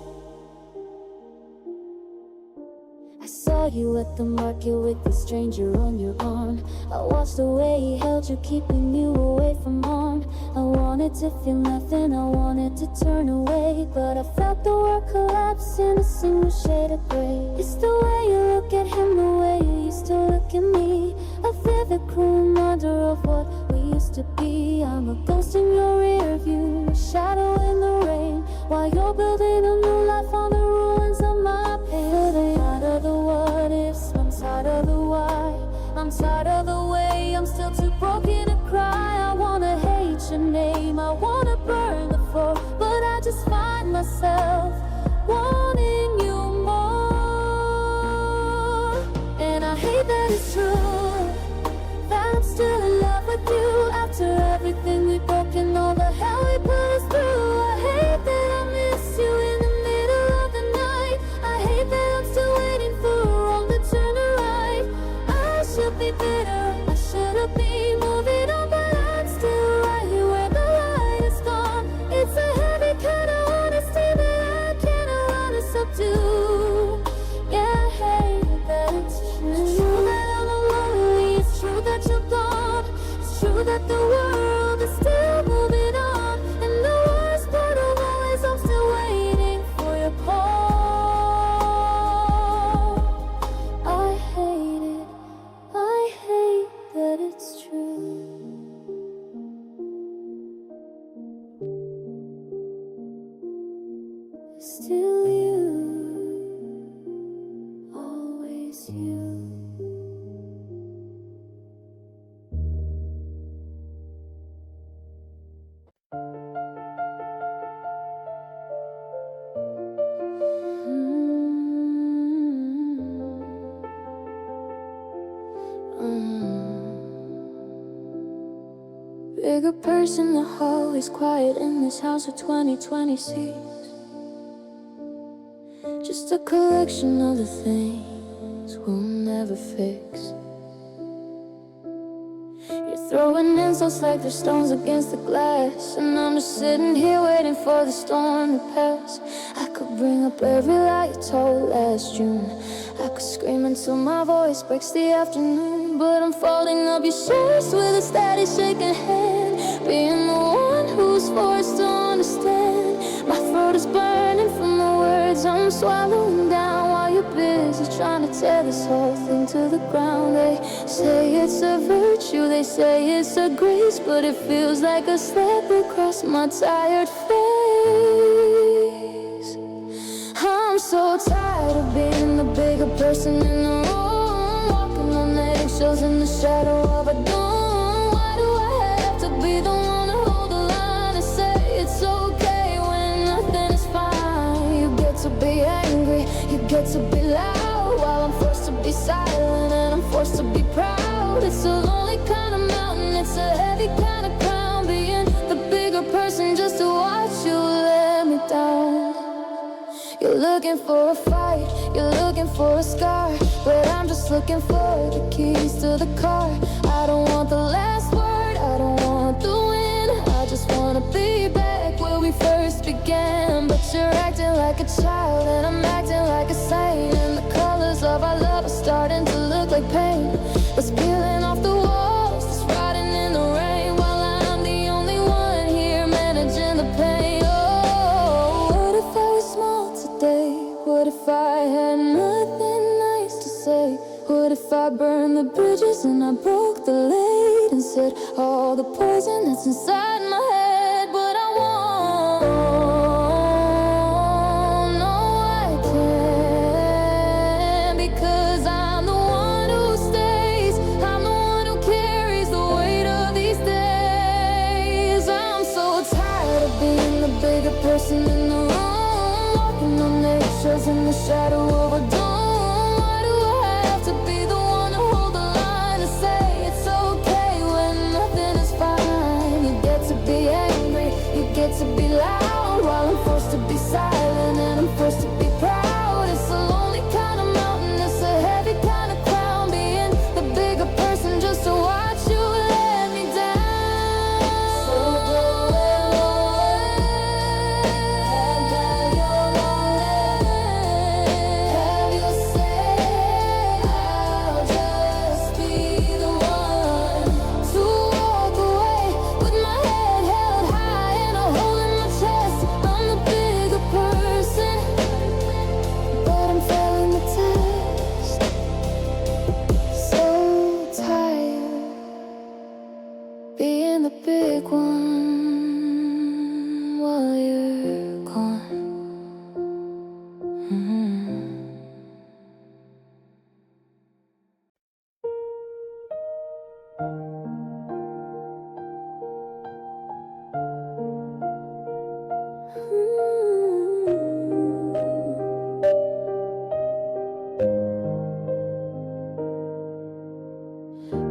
I saw you at the market with a stranger on your arm. I watched the way he held you, keeping you away from harm. I wanted to feel nothing, I wanted to turn away, but I felt the world collapse in a single shade of gray. It's the way you look at him, the way you used to look at me, a vivid reminder of what we used to be. I'm a ghost in your rear view, a shadow in the rain, while you're building a new life on the ruins of my pain. I'm tired of the what ifs, I'm tired of the why, I'm tired of the way I'm still too broken to cry. I wanna hate your name, I wanna burn the floor, but I just find myself wanting you more. And I hate that it's true, that I'm still in love with you after everything we've broken, all the hell we put us through. I hate that I miss you in the middle of the night. I hate that I'm still waiting for a wrong to turn right. I should be better, I should have been moving on, but I'm still right here where the light is gone. It's a heavy kind of honesty that I cannot run us up to. Yeah, I hate that it's true. It's true that I'm lonely, it's true that you're gone, it's true that the world is still moving on, and the worst part of all is I'm still waiting for your call. I hate it, I hate that it's true. Still you, always you. Bigger person, the hall is quiet in this house of 2026. Just a collection of the things we'll never fix. You're throwing insults like they're stones against the glass, and I'm just sitting here waiting for the storm to pass. I could bring up every lie you told last June, I could scream until my voice breaks the afternoon, but I'm folding up your shirts with a steady shaking hand, being the one who's forced to understand. My throat is burning from the words words I'm swallowing down while you're busy trying to tear this whole thing to the ground. They say it's a virtue, they say it's a grace, but it feels like a slap across my tired face. I'm so tired of being the bigger person in the room, walking on eggshells in the shadow of a dome. Why do I have to be the one to hold the line and say it's okay when nothing is fine? You get to be angry, you get to be loud, while I'm forced to be silent and I'm forced to be proud. It's a lonely kind of mountain, it's a heavy kind of crown, being the bigger person just to watch you let me down. You're looking for a fight, you're looking for a scar, but I'm just looking for the keys to the car. I don't want the last word, I don't want the win, I just wanna be back where we first began. But you're acting like a child and I'm acting like a saint, and the colors of our love are starting to look like paint. It's peeling off the walls, it's rotting in the rain, while I'm the only one here managing the pain. Oh, what if I was small today? What if I had nothing nice to say? What if I burned the bridges and I broke the lid and said all the poison that's inside my head? But I won't. No, I can't, because I'm the one who stays. I'm the one who carries the weight of these days. I'm so tired of being the bigger person in the room, walking on eggshells in the shadow of a dome. Why do I have to be the one to hold the line and say it's okay when nothing is fine? You get to be angry, you get to be loud, while I'm forced to be silent and I'm forced to be proud. It's a lonely kind of mountain, it's a heavy kind of crown, being the bigger person just to watch you let me down. So go away, have your own way, have your say. I'll just be the one to walk away with my head held high and a hole in my chest. I'm the bigger person, but I'm failing the test. So tired being the big one while you're gone.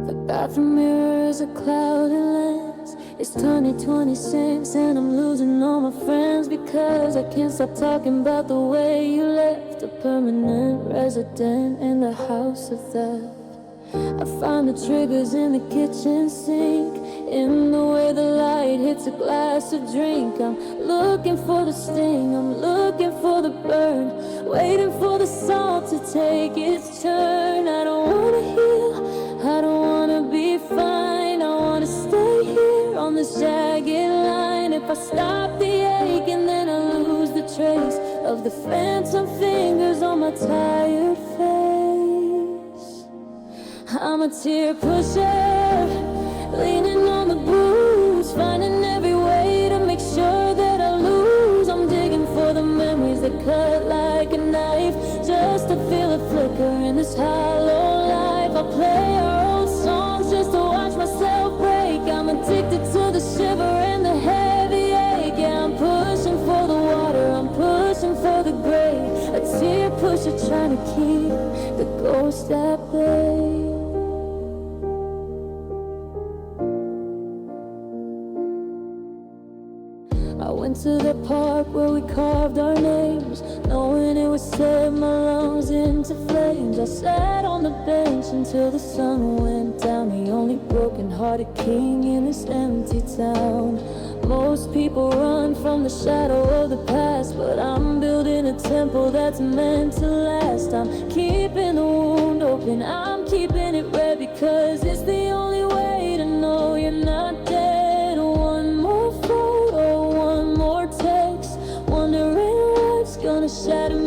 The bathroom mirror is a clouded lens. It's 2026 and I'm losing all my friends, because I can't stop talking about the way you left a permanent resident in the house of theft. I find the triggers in the kitchen sink, in the way the light hits a glass of drink. I'm looking for the sting, I'm looking for the burn, waiting for the salt to take its turn. I don't wanna heal, I don't wanna be fine, I wanna stay here on this jagged line. If I stop the aching, then I lose the trace of the phantom fingers on my tired face. I'm a tear pusher, leaning on the booze, finding every way to make sure that I lose. I'm digging for the memories that cut like a knife, just to feel a flicker in this hollow life. I play our old songs just to watch myself break. I'm addicted to the shiver and the heavy ache. Yeah, I'm pushing for the water, I'm pushing for the grave. A tear pusher trying to keep the ghost at bay. I went to the park where we carved our names, knowing it would set my lungs into flames. I sat on the bench until the sun went down, the only broken-hearted king in this empty town. Most people run from the shadow of the past, but I'm building a temple that's meant to last. I'm keeping the wound open, I'm keeping it red, because it's the only way to know you're not dead. One more photo, one more text, wondering what's gonna shatter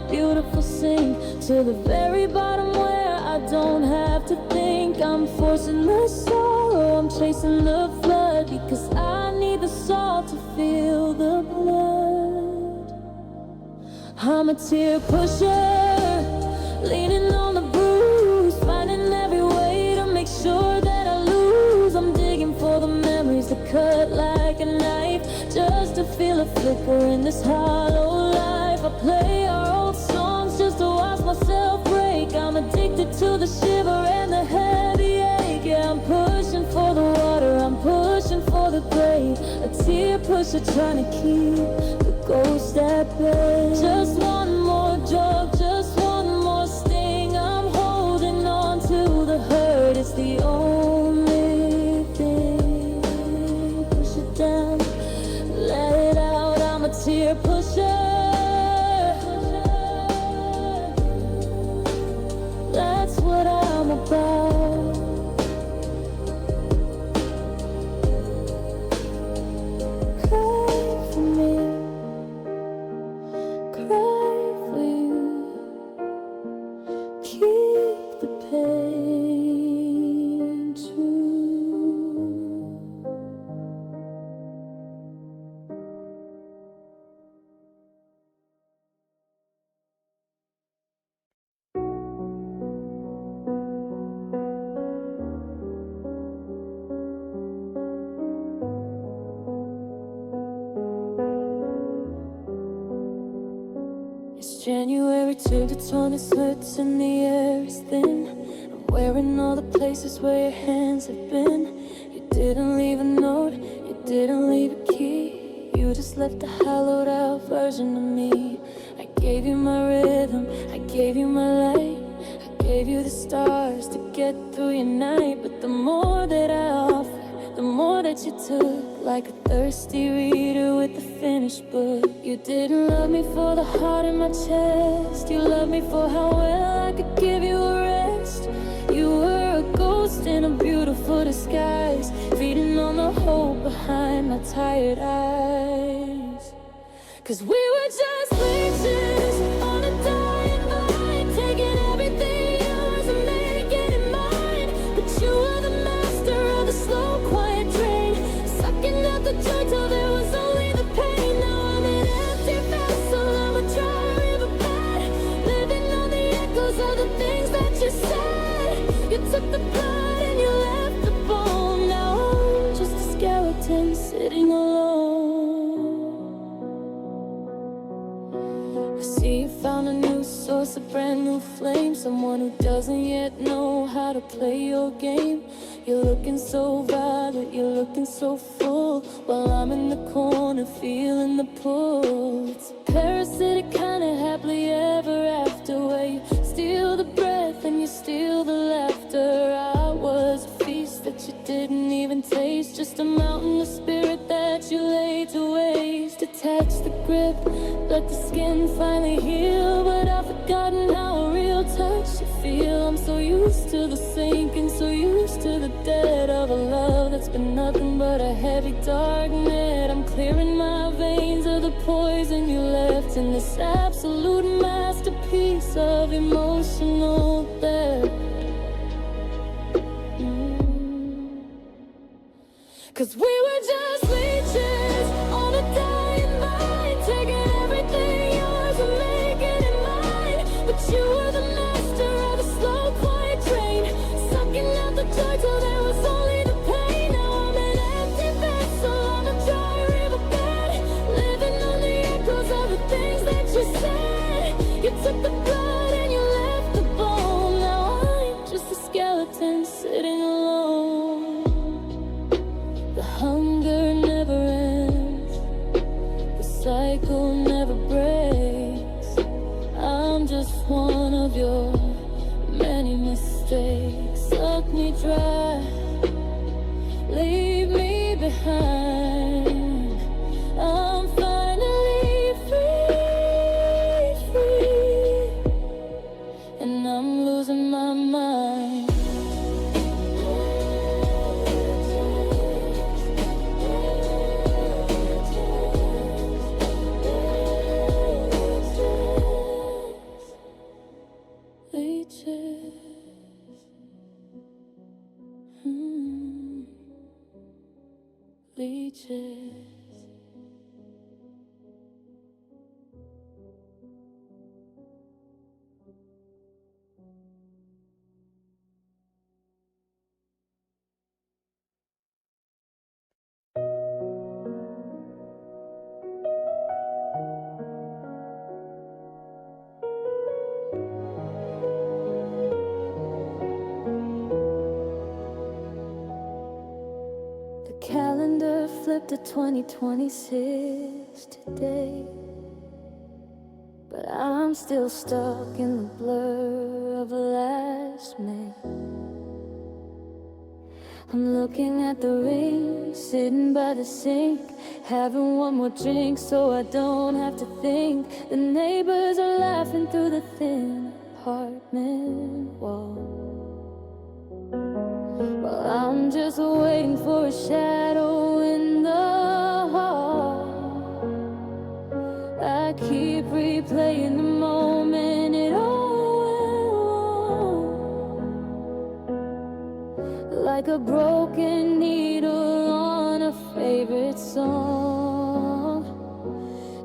beautiful sink to the very bottom where I don't have to think. I'm forcing the sorrow, I'm chasing the flood, because I need the salt to feel the blood. I'm a tear pusher, leaning on the bruise, finding every way to make sure that I lose. I'm digging for the memories that cut like a knife, just to feel a flicker in this hollow life. I play our old songs just to watch myself break. I'm addicted to the shiver and the heavy ache. Yeah, I'm pushing for the water, I'm pushing for the grave. A tear pusher trying to keep the ghost at bay. Just one more drug, just one more sting. I'm holding on to the hurt, it's the only thing. Push it down, let it out, I'm a tear pusher. That's what I'm about. Cry for me, cry for you. Keep the pain true. It's January 2 the 20th, hurts and the air is thin. I'm wearing all the places where your hands have been. You didn't leave a note, you didn't leave a key. You just left a hollowed out version of me. I gave you my rhythm, I gave you my light, I gave you the stars to get through your night. But the more that I offer, the more that you took, like a thirsty reader with the finished book. You didn't love me for the heart in my chest, you loved me for how well I could give you a rest. You were a ghost in a beautiful disguise, feeding on the hope behind my tired eyes. 'Cause we were just leeches on a dying vine, taking everything yours and making it mine. But you were the master of the slow, quiet train, sucking out the joy till there was only the pain. Now I'm an empty vessel, I'm a dry river bed, living on the echoes of the things that you said. You took the blood and you left the bone. Now I'm just a skeleton sitting alone. I see you found a new source, a brand new flame, someone who doesn't yet know how to play your game. You're looking so violent, you're looking so full, while I'm in the corner feeling the pull. It's a parasitic kind of happily ever after, where you steal the breath and you steal the laughter. I was a feast that you didn't even taste, just a mountain of spirit that you laid to waste. Detach the grip, let the skin finally heal, but I've forgotten how a real touch you feel. I'm so used to the sinking, so used to the dead of a love that's been nothing but a heavy dark net. I'm clearing my veins of the poison you left in this absolute masterpiece of emotional theft. 'Cause we were just leeches on a dying vine, taking everything yours and making it mine. But you were the master of a slow, quiet train, sucking out the joy till there was only the pain. Now I'm an empty vessel on a dry river bed, living on the echoes of the things that you said. You took the blood and you left the bone. Now I'm just a skeleton sitting alone. The hunger never ends, the cycle never breaks. I'm just one of your many mistakes. Suck me dry, leave me behind. I'm finally free, free, and I'm losing my mind. flipped to 2026 today, but I'm still stuck in the blur of last May. I'm looking at the ring, sitting by the sink, having one more drink so I don't have to think. The neighbors are laughing through the thin apartment wall, while I'm just waiting for a shadow in the hall. I keep replaying the moment it all went wrong, like a broken needle on a favorite song.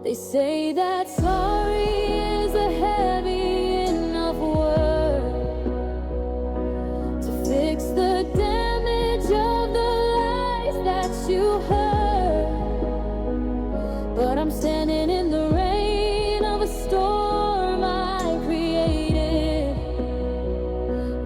They say that sorry is a heavy enough word to fix the damage of the lies that you heard. But I'm standing in the rain of a storm I created,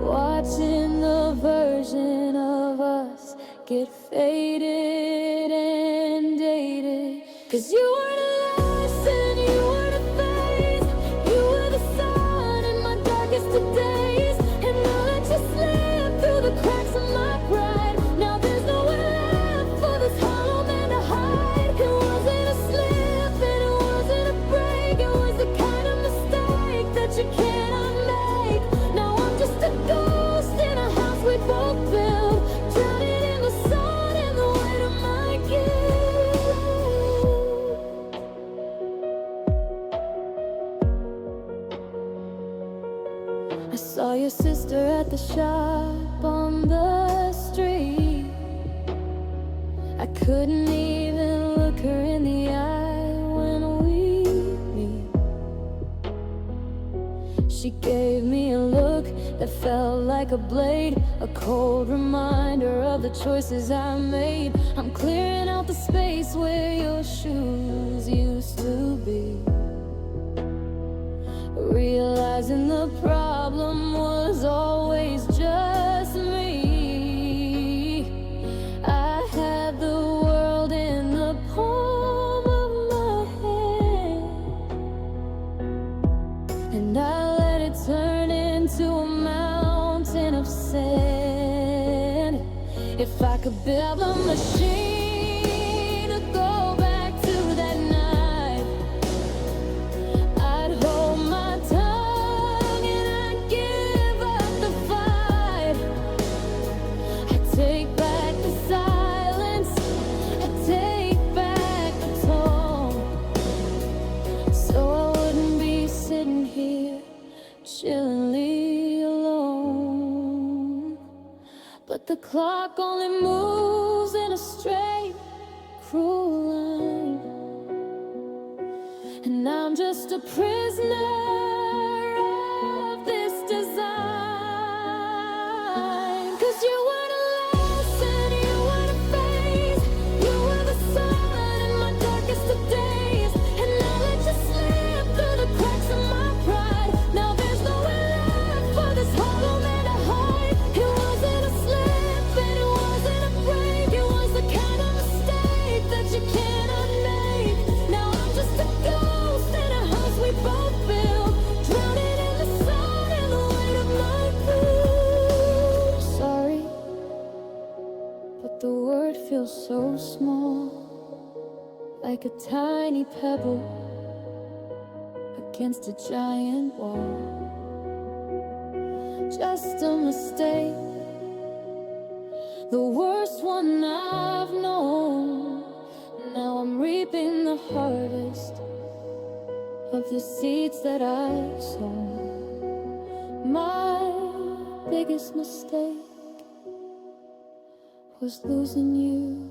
watching the version of us get faded and dated. 'Cause you were the lesson, you were the phase, you were the sun in my darkest of days. And I let you slip through the cracks of my pride. Now there's nowhere left for this hollow man to hide. It wasn't a slip and it wasn't a break, it was the kind of mistake that you cannot make. Now I'm just a ghost in a house we both built, drowning in the sun and the weight of my guilt. I saw your sister at the shop on the street. I couldn't even look her in the eye when we meet. She gave me a look that felt like a blade, a cold reminder of the choices I made. I'm clearing out the space where your shoes used to be, realizing the problem was always just me. I had the world in the palm of my hand, and I let it turn into a mountain of sand. If I could build a machine to go back to that night, I'd hold my tongue and I'd give up the fight. I'd take back the silence, I'd take back the tone, so I wouldn't be sitting here chillingly alone. But the clock only moves in a straight, cruel line, and I'm just a prisoner of this design. 'Cause you were the lesson, you were the phase, you were the sun in my darkest of days. And I let you slip through the cracks of my pride. Now there's nowhere left for this hollow man to hide. It wasn't a slip and it wasn't a break, it was the kind of mistake that you cannot make. Now I'm just a ghost in a house we both built, drowning in the sun and the weight of my guilt. Sorry, but the word feels so small, like a tiny pebble against a giant wall. Just a mistake, the worst one I've known. Now I'm reaping the harvest of the seeds that I've sown. My biggest mistake was losing you.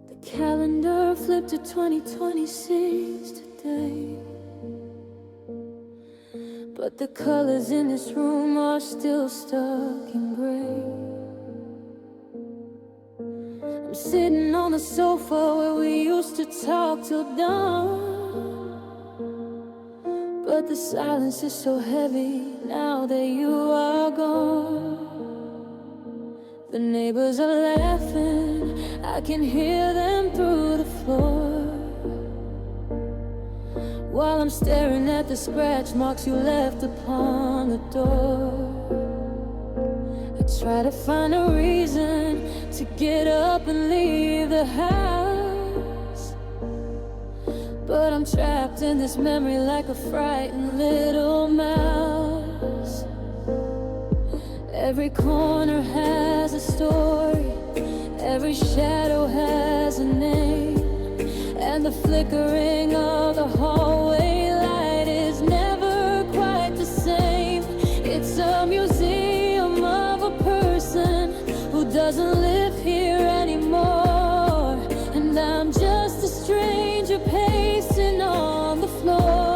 The calendar flipped to 2026 today, but the colors in this room are still stuck in gray. I'm sitting on the sofa where we used to talk till dawn, but the silence is so heavy now that you are gone. The neighbors are laughing, I can hear them through the floor, while I'm staring at the scratch marks you left upon the door. I try to find a reason to get up and leave the house, but I'm trapped in this memory like a frightened little mouse. Every corner has a story, every shadow has a name, and the flickering of the hallway light is never quite the same. It's a museum of a person who doesn't live here anymore, and I'm just a stranger pacing on the floor.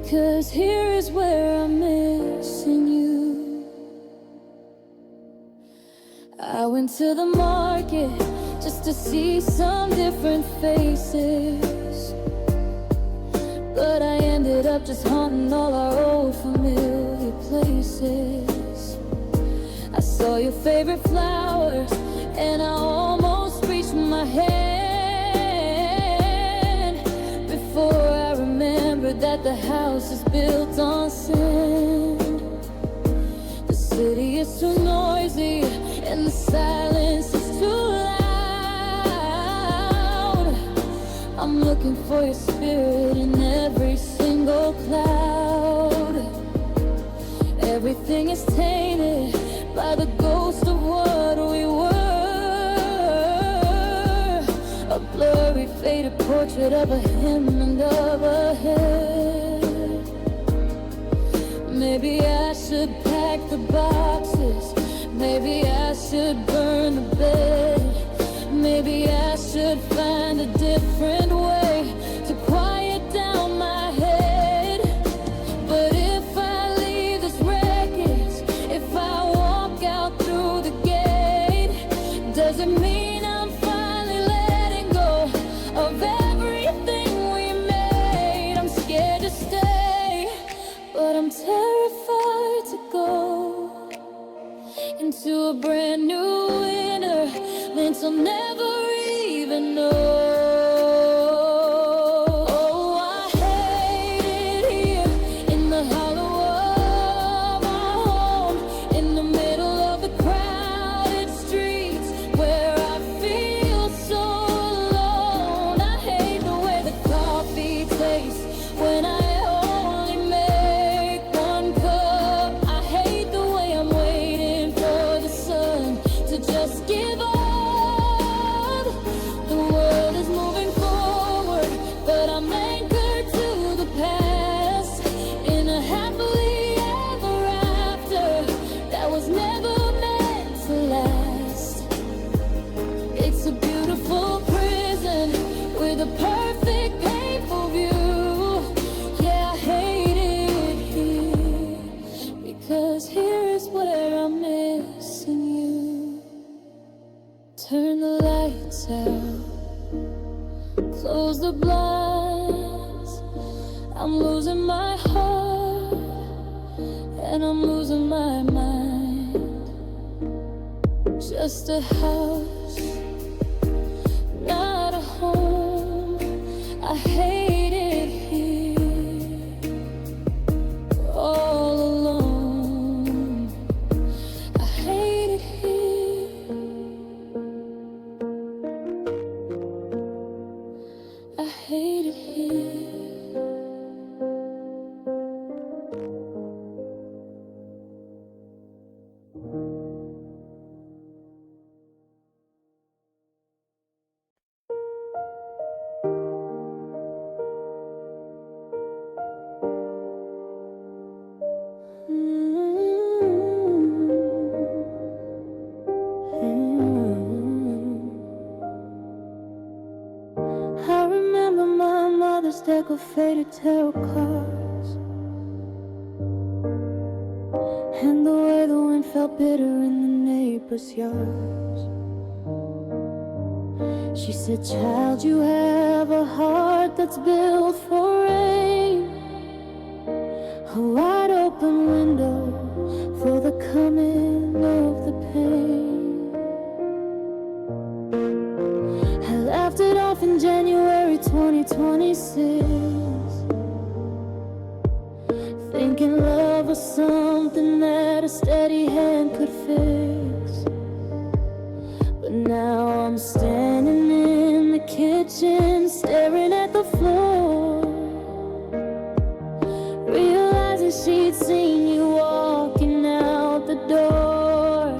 Cause here is where I'm missing you. I went to the market just to see some different faces, but I ended up just haunting all our old familiar places. I saw your favorite flowers and I almost reached my hand before I remembered that the house is built on sand. The city is too noisy and the silence is too loud. I'm looking for your spirit in every single cloud. Everything is tainted by the ghost of what we were, a blurry faded portrait of a him and of a head. Maybe I should pack the boxes, maybe I should burn the bed, maybe I should find a different way to quiet down my head. But if I leave this wreckage, if I walk out through the gate, does it mean I'm finally letting go of everything we made? I'm scared to stay, but I'm terrified to go into a brand new winter meant I'll never even know. Oh, I hate it here in the hollow of our home, in the middle of the crowded streets where I feel so alone. I hate the way the coffee tastes when I only make one cup. I hate the way I'm waiting for the sun to just give up. The world is moving forward, but I'm anchored to the past in a happily ever after that was never meant to last. It's a beautiful prison with a perfect painful view. Yeah, I hate it here because here is where I'm missing you. Turn the lights out, close the blinds. I'm losing my heart and I'm losing my mind. Just a house, not a deck of faded tarot cards, and the way the wind felt bitter in the neighbors' yards. She said, child, you have a heart that's built for rain, a wide open window for the coming of the pain. I laughed it off in January 2026, thinking love was something that a steady hand could fix. But now I'm standing in the kitchen, staring at the floor, realizing she'd seen you walking out the door.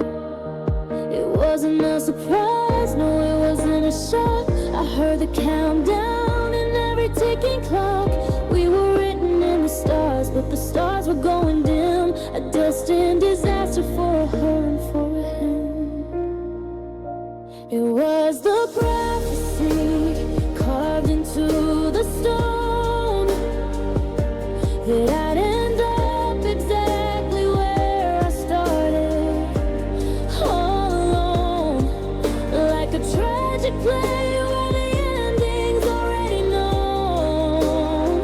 It wasn't a surprise, no, it wasn't a shock. I heard the countdown and every ticking clock. We were written in the stars, but the stars were going dim, a destined disaster for her and for him. It was the prophecy carved into the stone that I'd end up exactly where I started, all alone, like a tragic play where the ending's already known.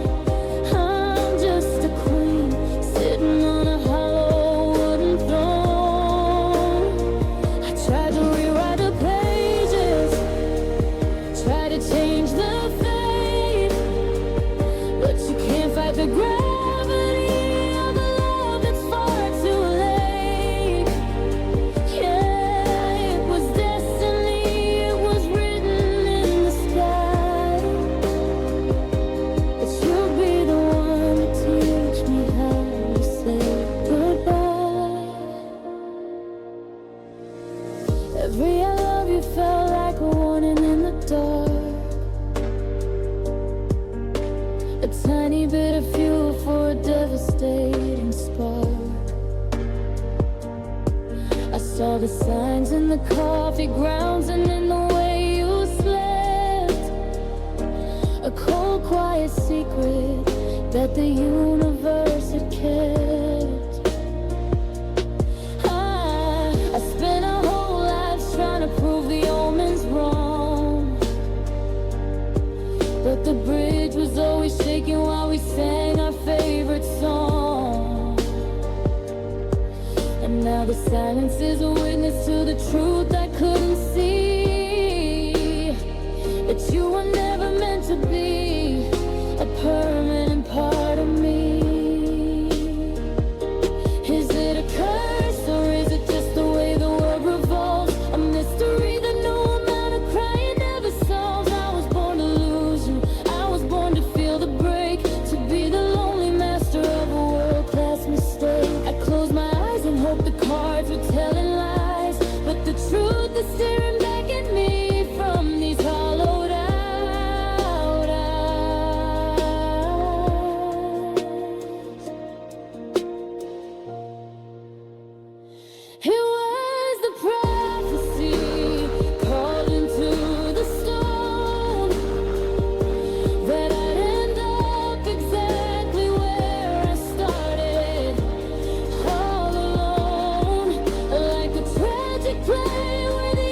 I'm just a queen sitting on a hollow wooden throne. I tried to rewrite the pages, tried to change the fate, but you can't fight the gravity of a love that's far too late. Yeah, it was destiny, it was written in the sky, but you'll be the one to teach me how to say goodbye. Every I love you felt like a warning in the dark, a tiny bit of fuel for a devastating spark. I saw the signs in the coffee grounds and in the way you slept, a cold, quiet secret that the universe had kept. I spent our whole lives trying to prove the omens wrong, but the bridge was always shaking while we sang our favorite song. And now the silence is a witness to the truth I couldn't see, that you were never meant to be a permanent part of me. Is it a curse or is it just the way the world revolves? A mystery that no amount of crying ever solves. I was born to lose you, I was born to feel the break, to be the lonely master of a world-class mistake. I closed my eyes and hoped the cards were telling lies, but the truth is staring back at me from these hollowed out eyes. It was the prophecy called into the stone that I'd end up exactly where I started, all alone, like a tragic play where the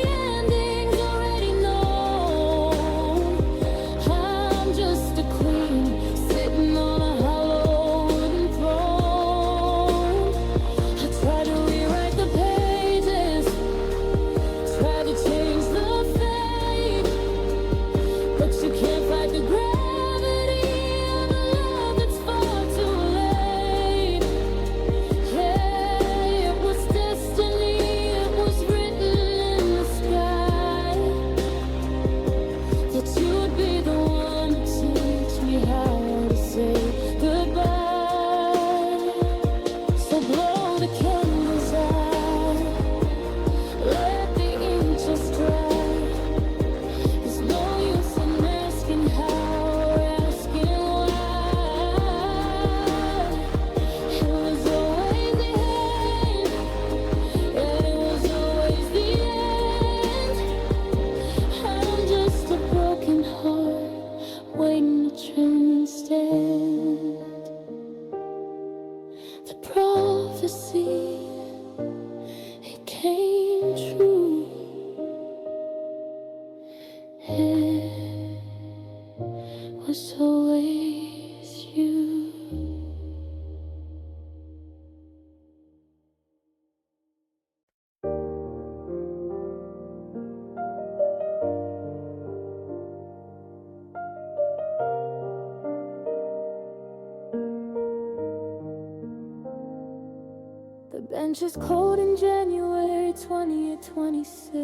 The prophecy, it came true. It was always you. The bench is cold in January 2026.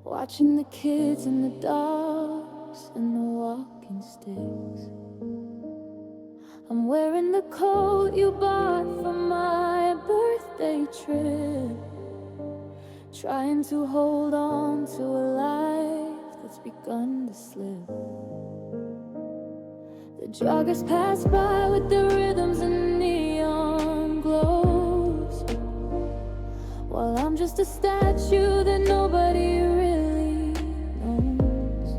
Watching the kids and the dogs and the walking sticks. I'm wearing the coat you bought for my birthday trip, trying to hold on to a life that's begun to slip. The joggers pass by with their rhythms and neon glows, while I'm just a statue that nobody really knows.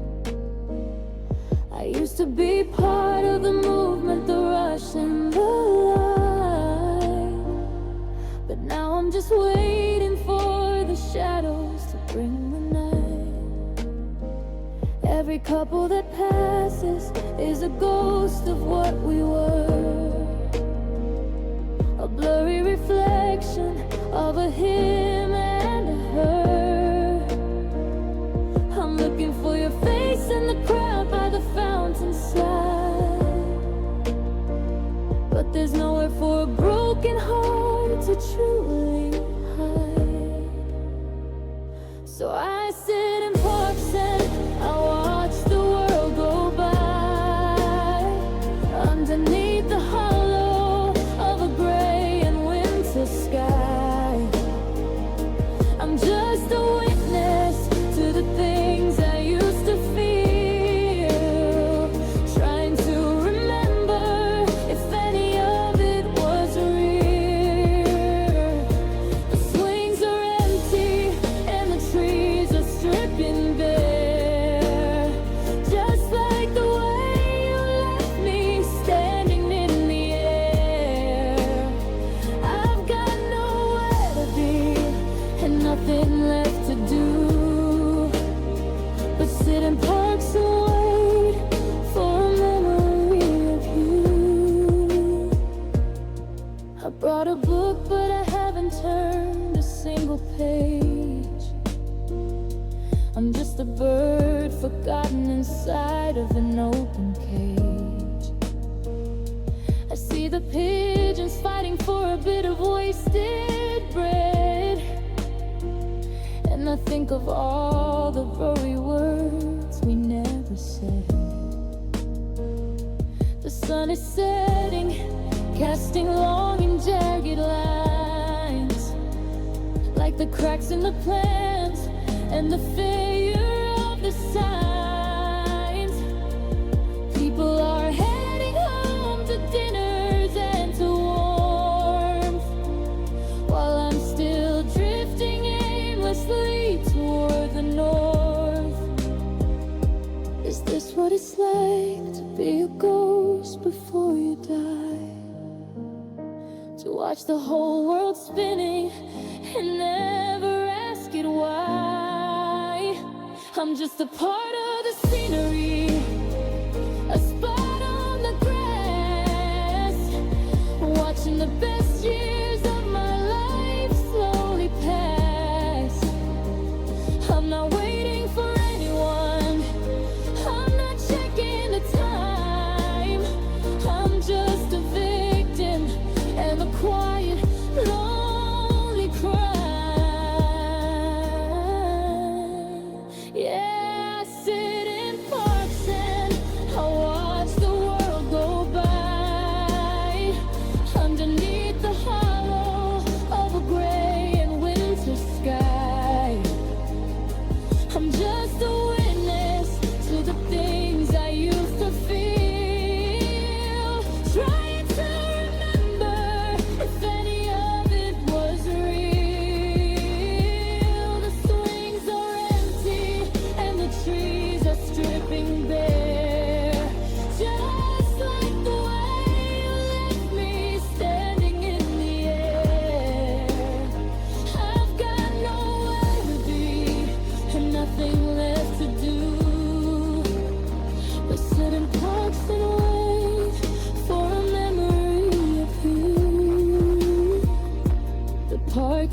I used to be part of the movement, the rush and the light, but now I'm just waiting for the shadows to bring the night. Every couple that passes is a ghost of what we were, a blurry reflection of a him and a her. I'm looking for your face in the crowd by the fountain side, but there's nowhere for a broken heart to truly hide. So I sit in parks and I watch the world go by, underneath the hollow of a gray and winter sky. I'm just a witness to the things I used to feel, trying to remember if any of it was real. The swings are empty and the trees are stripping bare, just like the way you left me standing in the air. I've got nowhere to be and nothing left to do but sit in parks and wait for a memory of you. I brought a book but I haven't turned a single page. I'm just a bird forgotten inside of an open cage. I see the pigeons fighting for a bit of wasted bread, and I think of all the very words we never said. The sun is setting, casting long and jagged lines, like the cracks in the plans and the failure of the signs. People are heading home to dinners and to warmth, while I'm still drifting aimlessly toward the north. Is this what it's like to be a ghost before you die? To watch the whole world spinning and never ask it why? I'm just a part of the scenery, a spot on the grass, watching the best years of my life slowly pass. I'm not waiting for anyone, I'm not checking the time. I'm just a victim and a quiet, lonely cry. Yeah, I sit in parks and I watch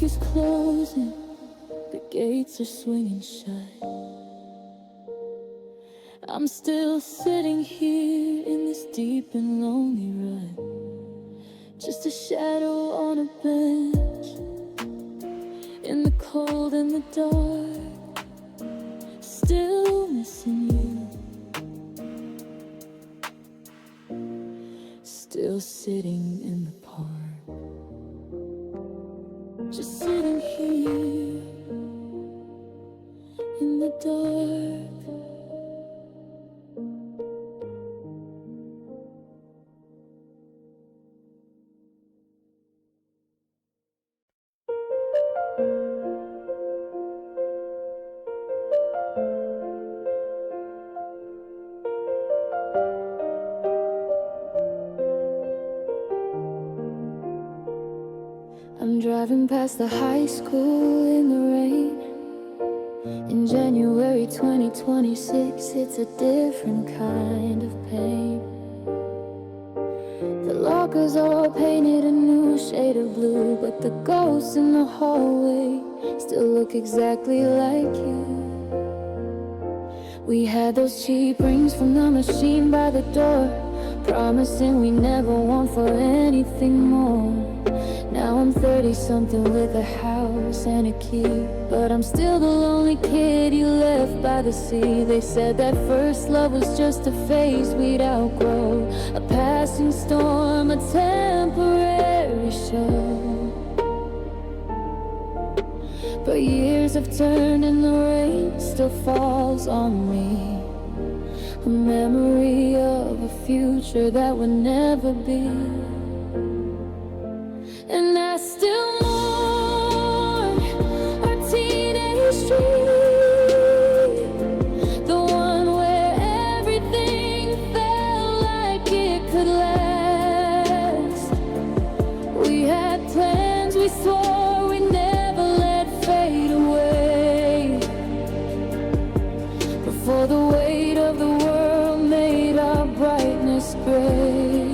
week is closing, the gates are swinging shut. I'm still sitting here in this deep and lonely rut, just a shadow on a bench, in the cold and the dark, still missing you, still sitting in the park, just sitting here in the dark. I'm driving past the high school in the rain. In January 2026, it's a different kind of pain. The lockers are all painted a new shade of blue, but the ghosts in the hallway still look exactly like you. We had those cheap rings from the machine by the door, promising we never want for anything more. Now I'm 30-something with a house and a key, but I'm still the lonely kid you left by the sea. They said that first love was just a phase we'd outgrow, a passing storm, a temporary show. But years have turned and the rain still falls on me, a memory of a future that would never be. And I still mourn our teenage dream, the one where everything felt like it could last. We had plans we swore we'd never let fade away, before the weight of the world made our brightness gray.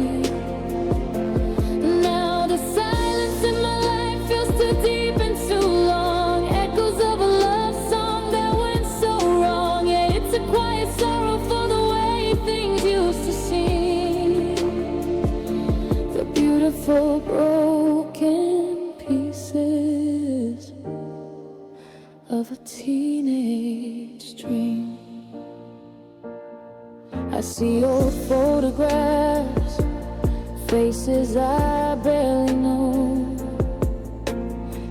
Too deep and too long, echoes of a love song that went so wrong. Yeah, it's a quiet sorrow for the way things used to seem, the beautiful broken pieces of a teenage dream. I see old photographs, faces I barely know,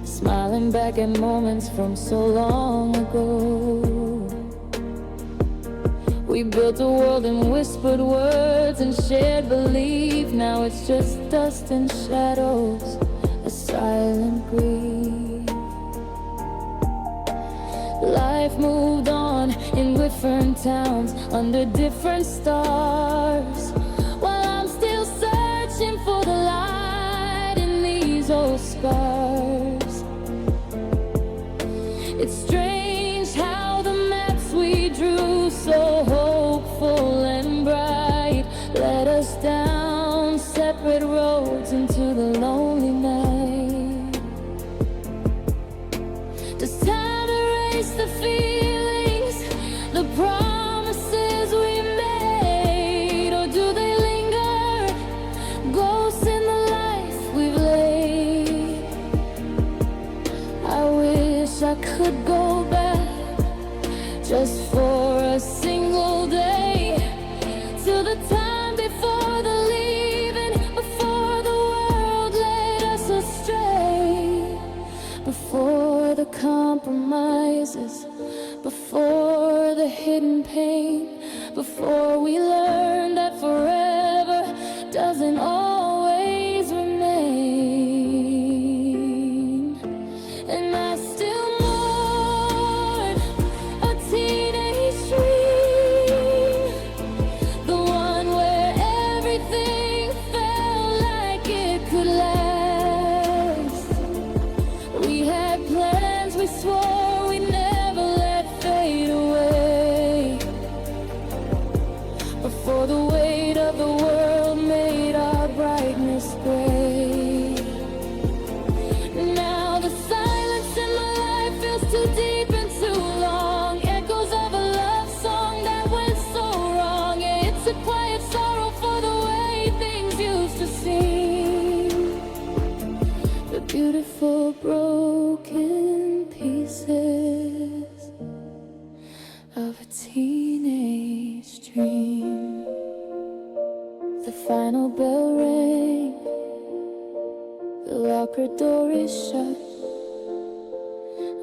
smiling back at moments from so long ago. We built a world in whispered words and shared belief. Now it's just dust and shadows, a silent grief. Life moved on in different towns, under different stars, while I'm still searching for the light in these old scars. It's strange how the maps we drew, so hopeful and bright, led us down separate roads into the lonely night. Does time erase the feelings, the promises we made, or do they linger, ghosts in the life we've laid? I wish I could go back just for a single day, to the time before the leaving, before the world led us astray, before the compromises, before the hidden pain, before we learned that forever doesn't always remain. And I still mourn a teenage dream, the one where everything felt like it could last. We had plans we swore we'd never let fade away, before the weight of the world made our brightness gray. Now the sun just a scene, the beautiful broken pieces of a teenage dream. The final bell rang, the locker door is shut,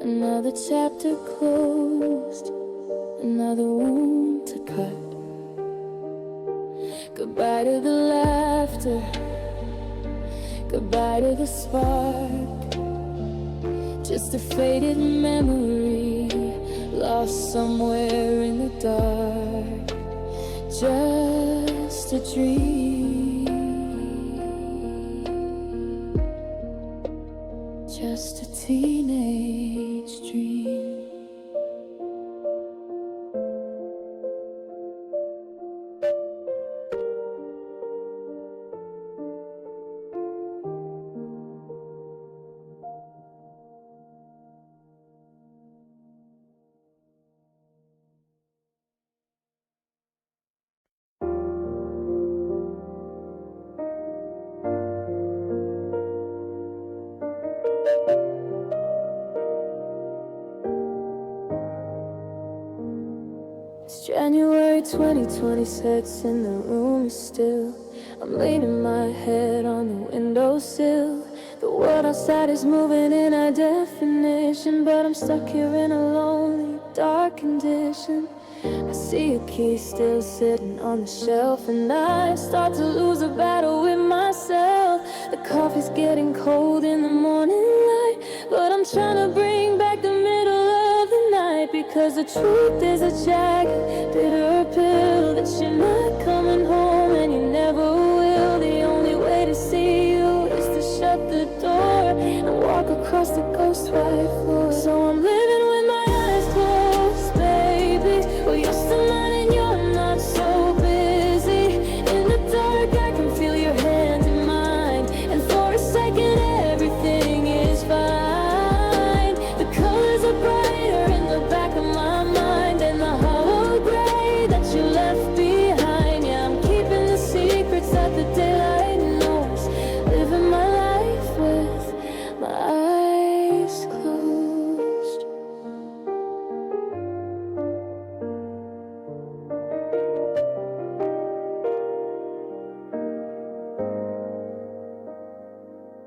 another chapter closed, another wound to cut. Goodbye to the laughter, goodbye to the spark, just a faded memory lost somewhere in the dark. Just a dream, just a teenage dream. It's January 2026 and the room is still. I'm leaning my head on the windowsill. The world outside is moving in high definition, but I'm stuck here in a lonely, dark condition. I see a key still sitting on the shelf, and I start to lose a battle with myself. The coffee's getting cold in the morning light, but I'm trying to bring back the middle of the night, because the truth is a jagged, bitter pill that you're not coming home and you never will. The only way to see you is to shut the door and walk across the ghost white floor. So I'm living with my eyes closed, baby. Well, you're still mine and you're not so busy. In the dark I can feel your hand in mine, and for a second everything is fine. The colors are brighter in the back of my mind, and the hollow gray that you left behind. Yeah, I'm keeping the secrets that the daylight knows, living my life with my eyes closed.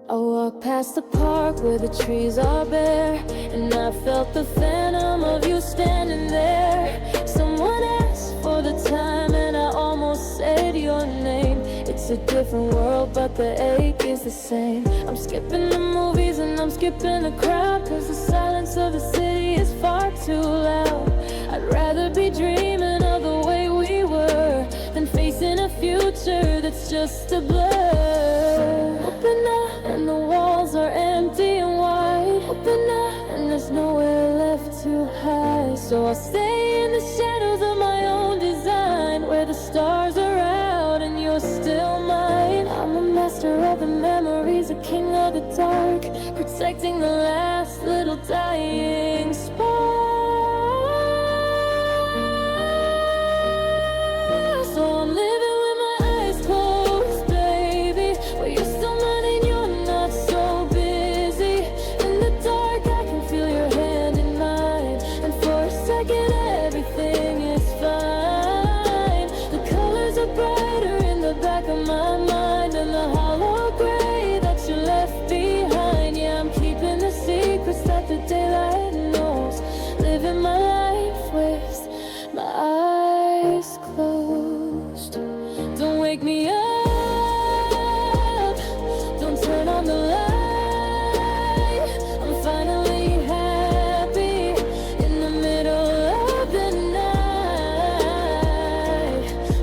I walked past the park where the trees are bare, and I felt the phantom of you standing there. Someone asked for the time and I almost said your name. It's a different world but the ache is the same. I'm skipping the movies and I'm skipping the crowd, cause the silence of the city is far too loud. I'd rather be dreaming of the way we were than facing a future that's just a blur. Open up and the walls are empty and wide. Open up and there's nowhere left to hide. So I'll stay in the shadows of my own design, where the stars are out and you're still mine. I'm a master of the memories, a king of the dark, protecting the last little dying spark. So I'm living with my eyes closed, baby. Well, you're still mine and you're not so busy. In the dark I can feel your hand in mine, and for a second everything is fine. The colors are brighter in the back of my mind, and the hollow gray that you left behind. Yeah, I'm keeping the secrets that the daylight knows, living my life with my eyes closed. Don't wake me up, don't turn on the light. I'm finally happy in the middle of the night.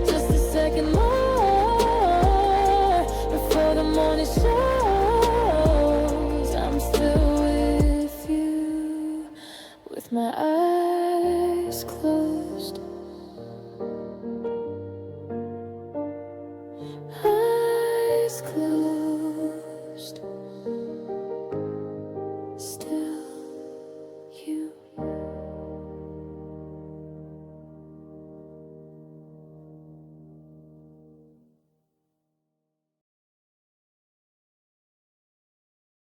Just a second more before the morning shows. I'm still with you, with my eyes closed.